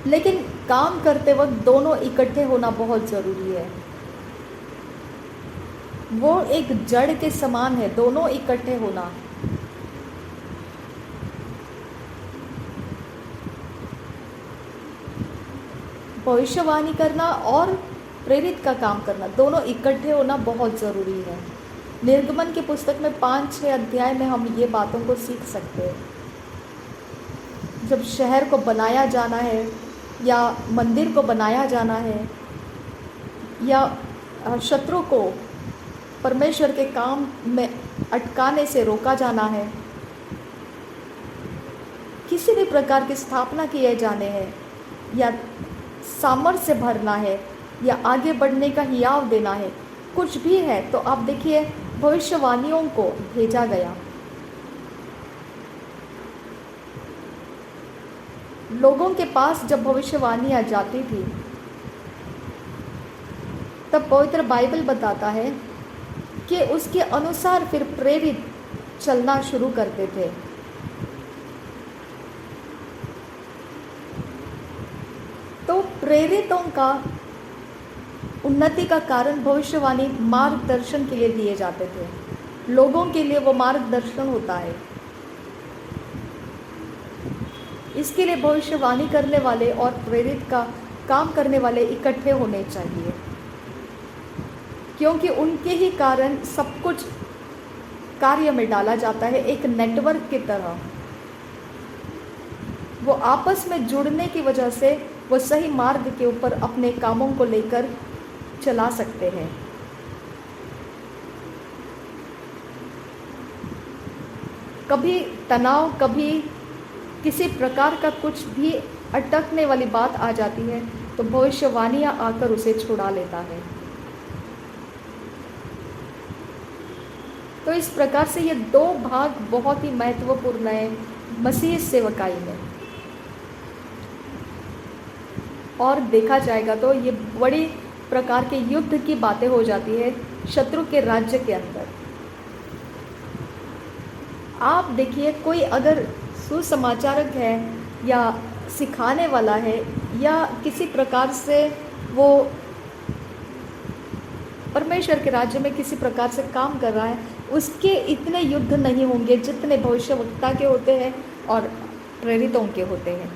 लेकिन काम करते वक्त दोनों इकट्ठे होना बहुत ज़रूरी है। वो एक जड़ के समान है, दोनों इकट्ठे होना। भविष्यवाणी करना और प्रेरित का काम करना, दोनों इकट्ठे होना बहुत ज़रूरी है। निर्गमन की पुस्तक में 5-6 अध्याय में हम ये बातों को सीख सकते हैं। जब शहर को बनाया जाना है या मंदिर को बनाया जाना है या शत्रु को परमेश्वर के काम में अटकाने से रोका जाना है, किसी भी प्रकार की स्थापना किए जाने हैं, या सामर्थ्य भरना है, या आगे बढ़ने का हियाव देना है, कुछ भी है, तो आप देखिए भविष्यवाणियों को भेजा गया। लोगों के पास जब भविष्यवाणियाँ जाती थी, तब पवित्र बाइबल बताता है कि उसके अनुसार फिर प्रेरित चलना शुरू करते थे। तो प्रेरितों का उन्नति का कारण भविष्यवाणी मार्गदर्शन के लिए दिए जाते थे। लोगों के लिए वो मार्गदर्शन होता है। इसके लिए भविष्यवाणी करने वाले और प्रेरित का काम करने वाले इकट्ठे होने चाहिए, क्योंकि उनके ही कारण सब कुछ कार्य में डाला जाता है। एक नेटवर्क की तरह वो आपस में जुड़ने की वजह से वो सही मार्ग के ऊपर अपने कामों को लेकर चला सकते हैं। कभी तनाव, कभी किसी प्रकार का कुछ भी अटकने वाली बात आ जाती है, तो भविष्यवाणियाँ आकर उसे छुड़ा लेता है। तो इस प्रकार से ये दो भाग बहुत ही महत्वपूर्ण है मसीह सेवकाई में, और देखा जाएगा तो ये बड़ी प्रकार के युद्ध की बातें हो जाती है शत्रु के राज्य के अंदर। आप देखिए, कोई अगर सुसमाचारक है या सिखाने वाला है या किसी प्रकार से वो परमेश्वर के राज्य में किसी प्रकार से काम कर रहा है, उसके इतने युद्ध नहीं होंगे जितने भविष्यवक्ता के होते हैं और प्रेरितों के होते हैं।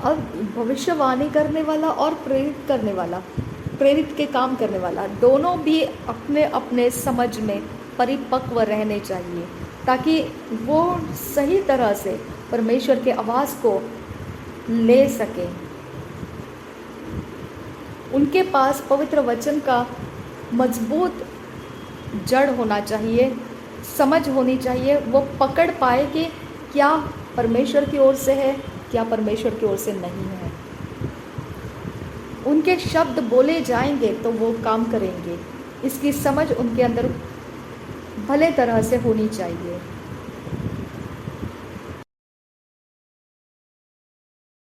अब भविष्यवाणी करने वाला और प्रेरित करने वाला, प्रेरित के काम करने वाला, दोनों भी अपने अपने समझ में परिपक्व रहने चाहिए, ताकि वो सही तरह से परमेश्वर के आवाज़ को ले सकें। उनके पास पवित्र वचन का मजबूत जड़ होना चाहिए, समझ होनी चाहिए, वो पकड़ पाए कि क्या परमेश्वर की ओर से है, क्या परमेश्वर की ओर से नहीं है। उनके शब्द बोले जाएंगे तो वो काम करेंगे, इसकी समझ उनके अंदर भले तरह से होनी चाहिए।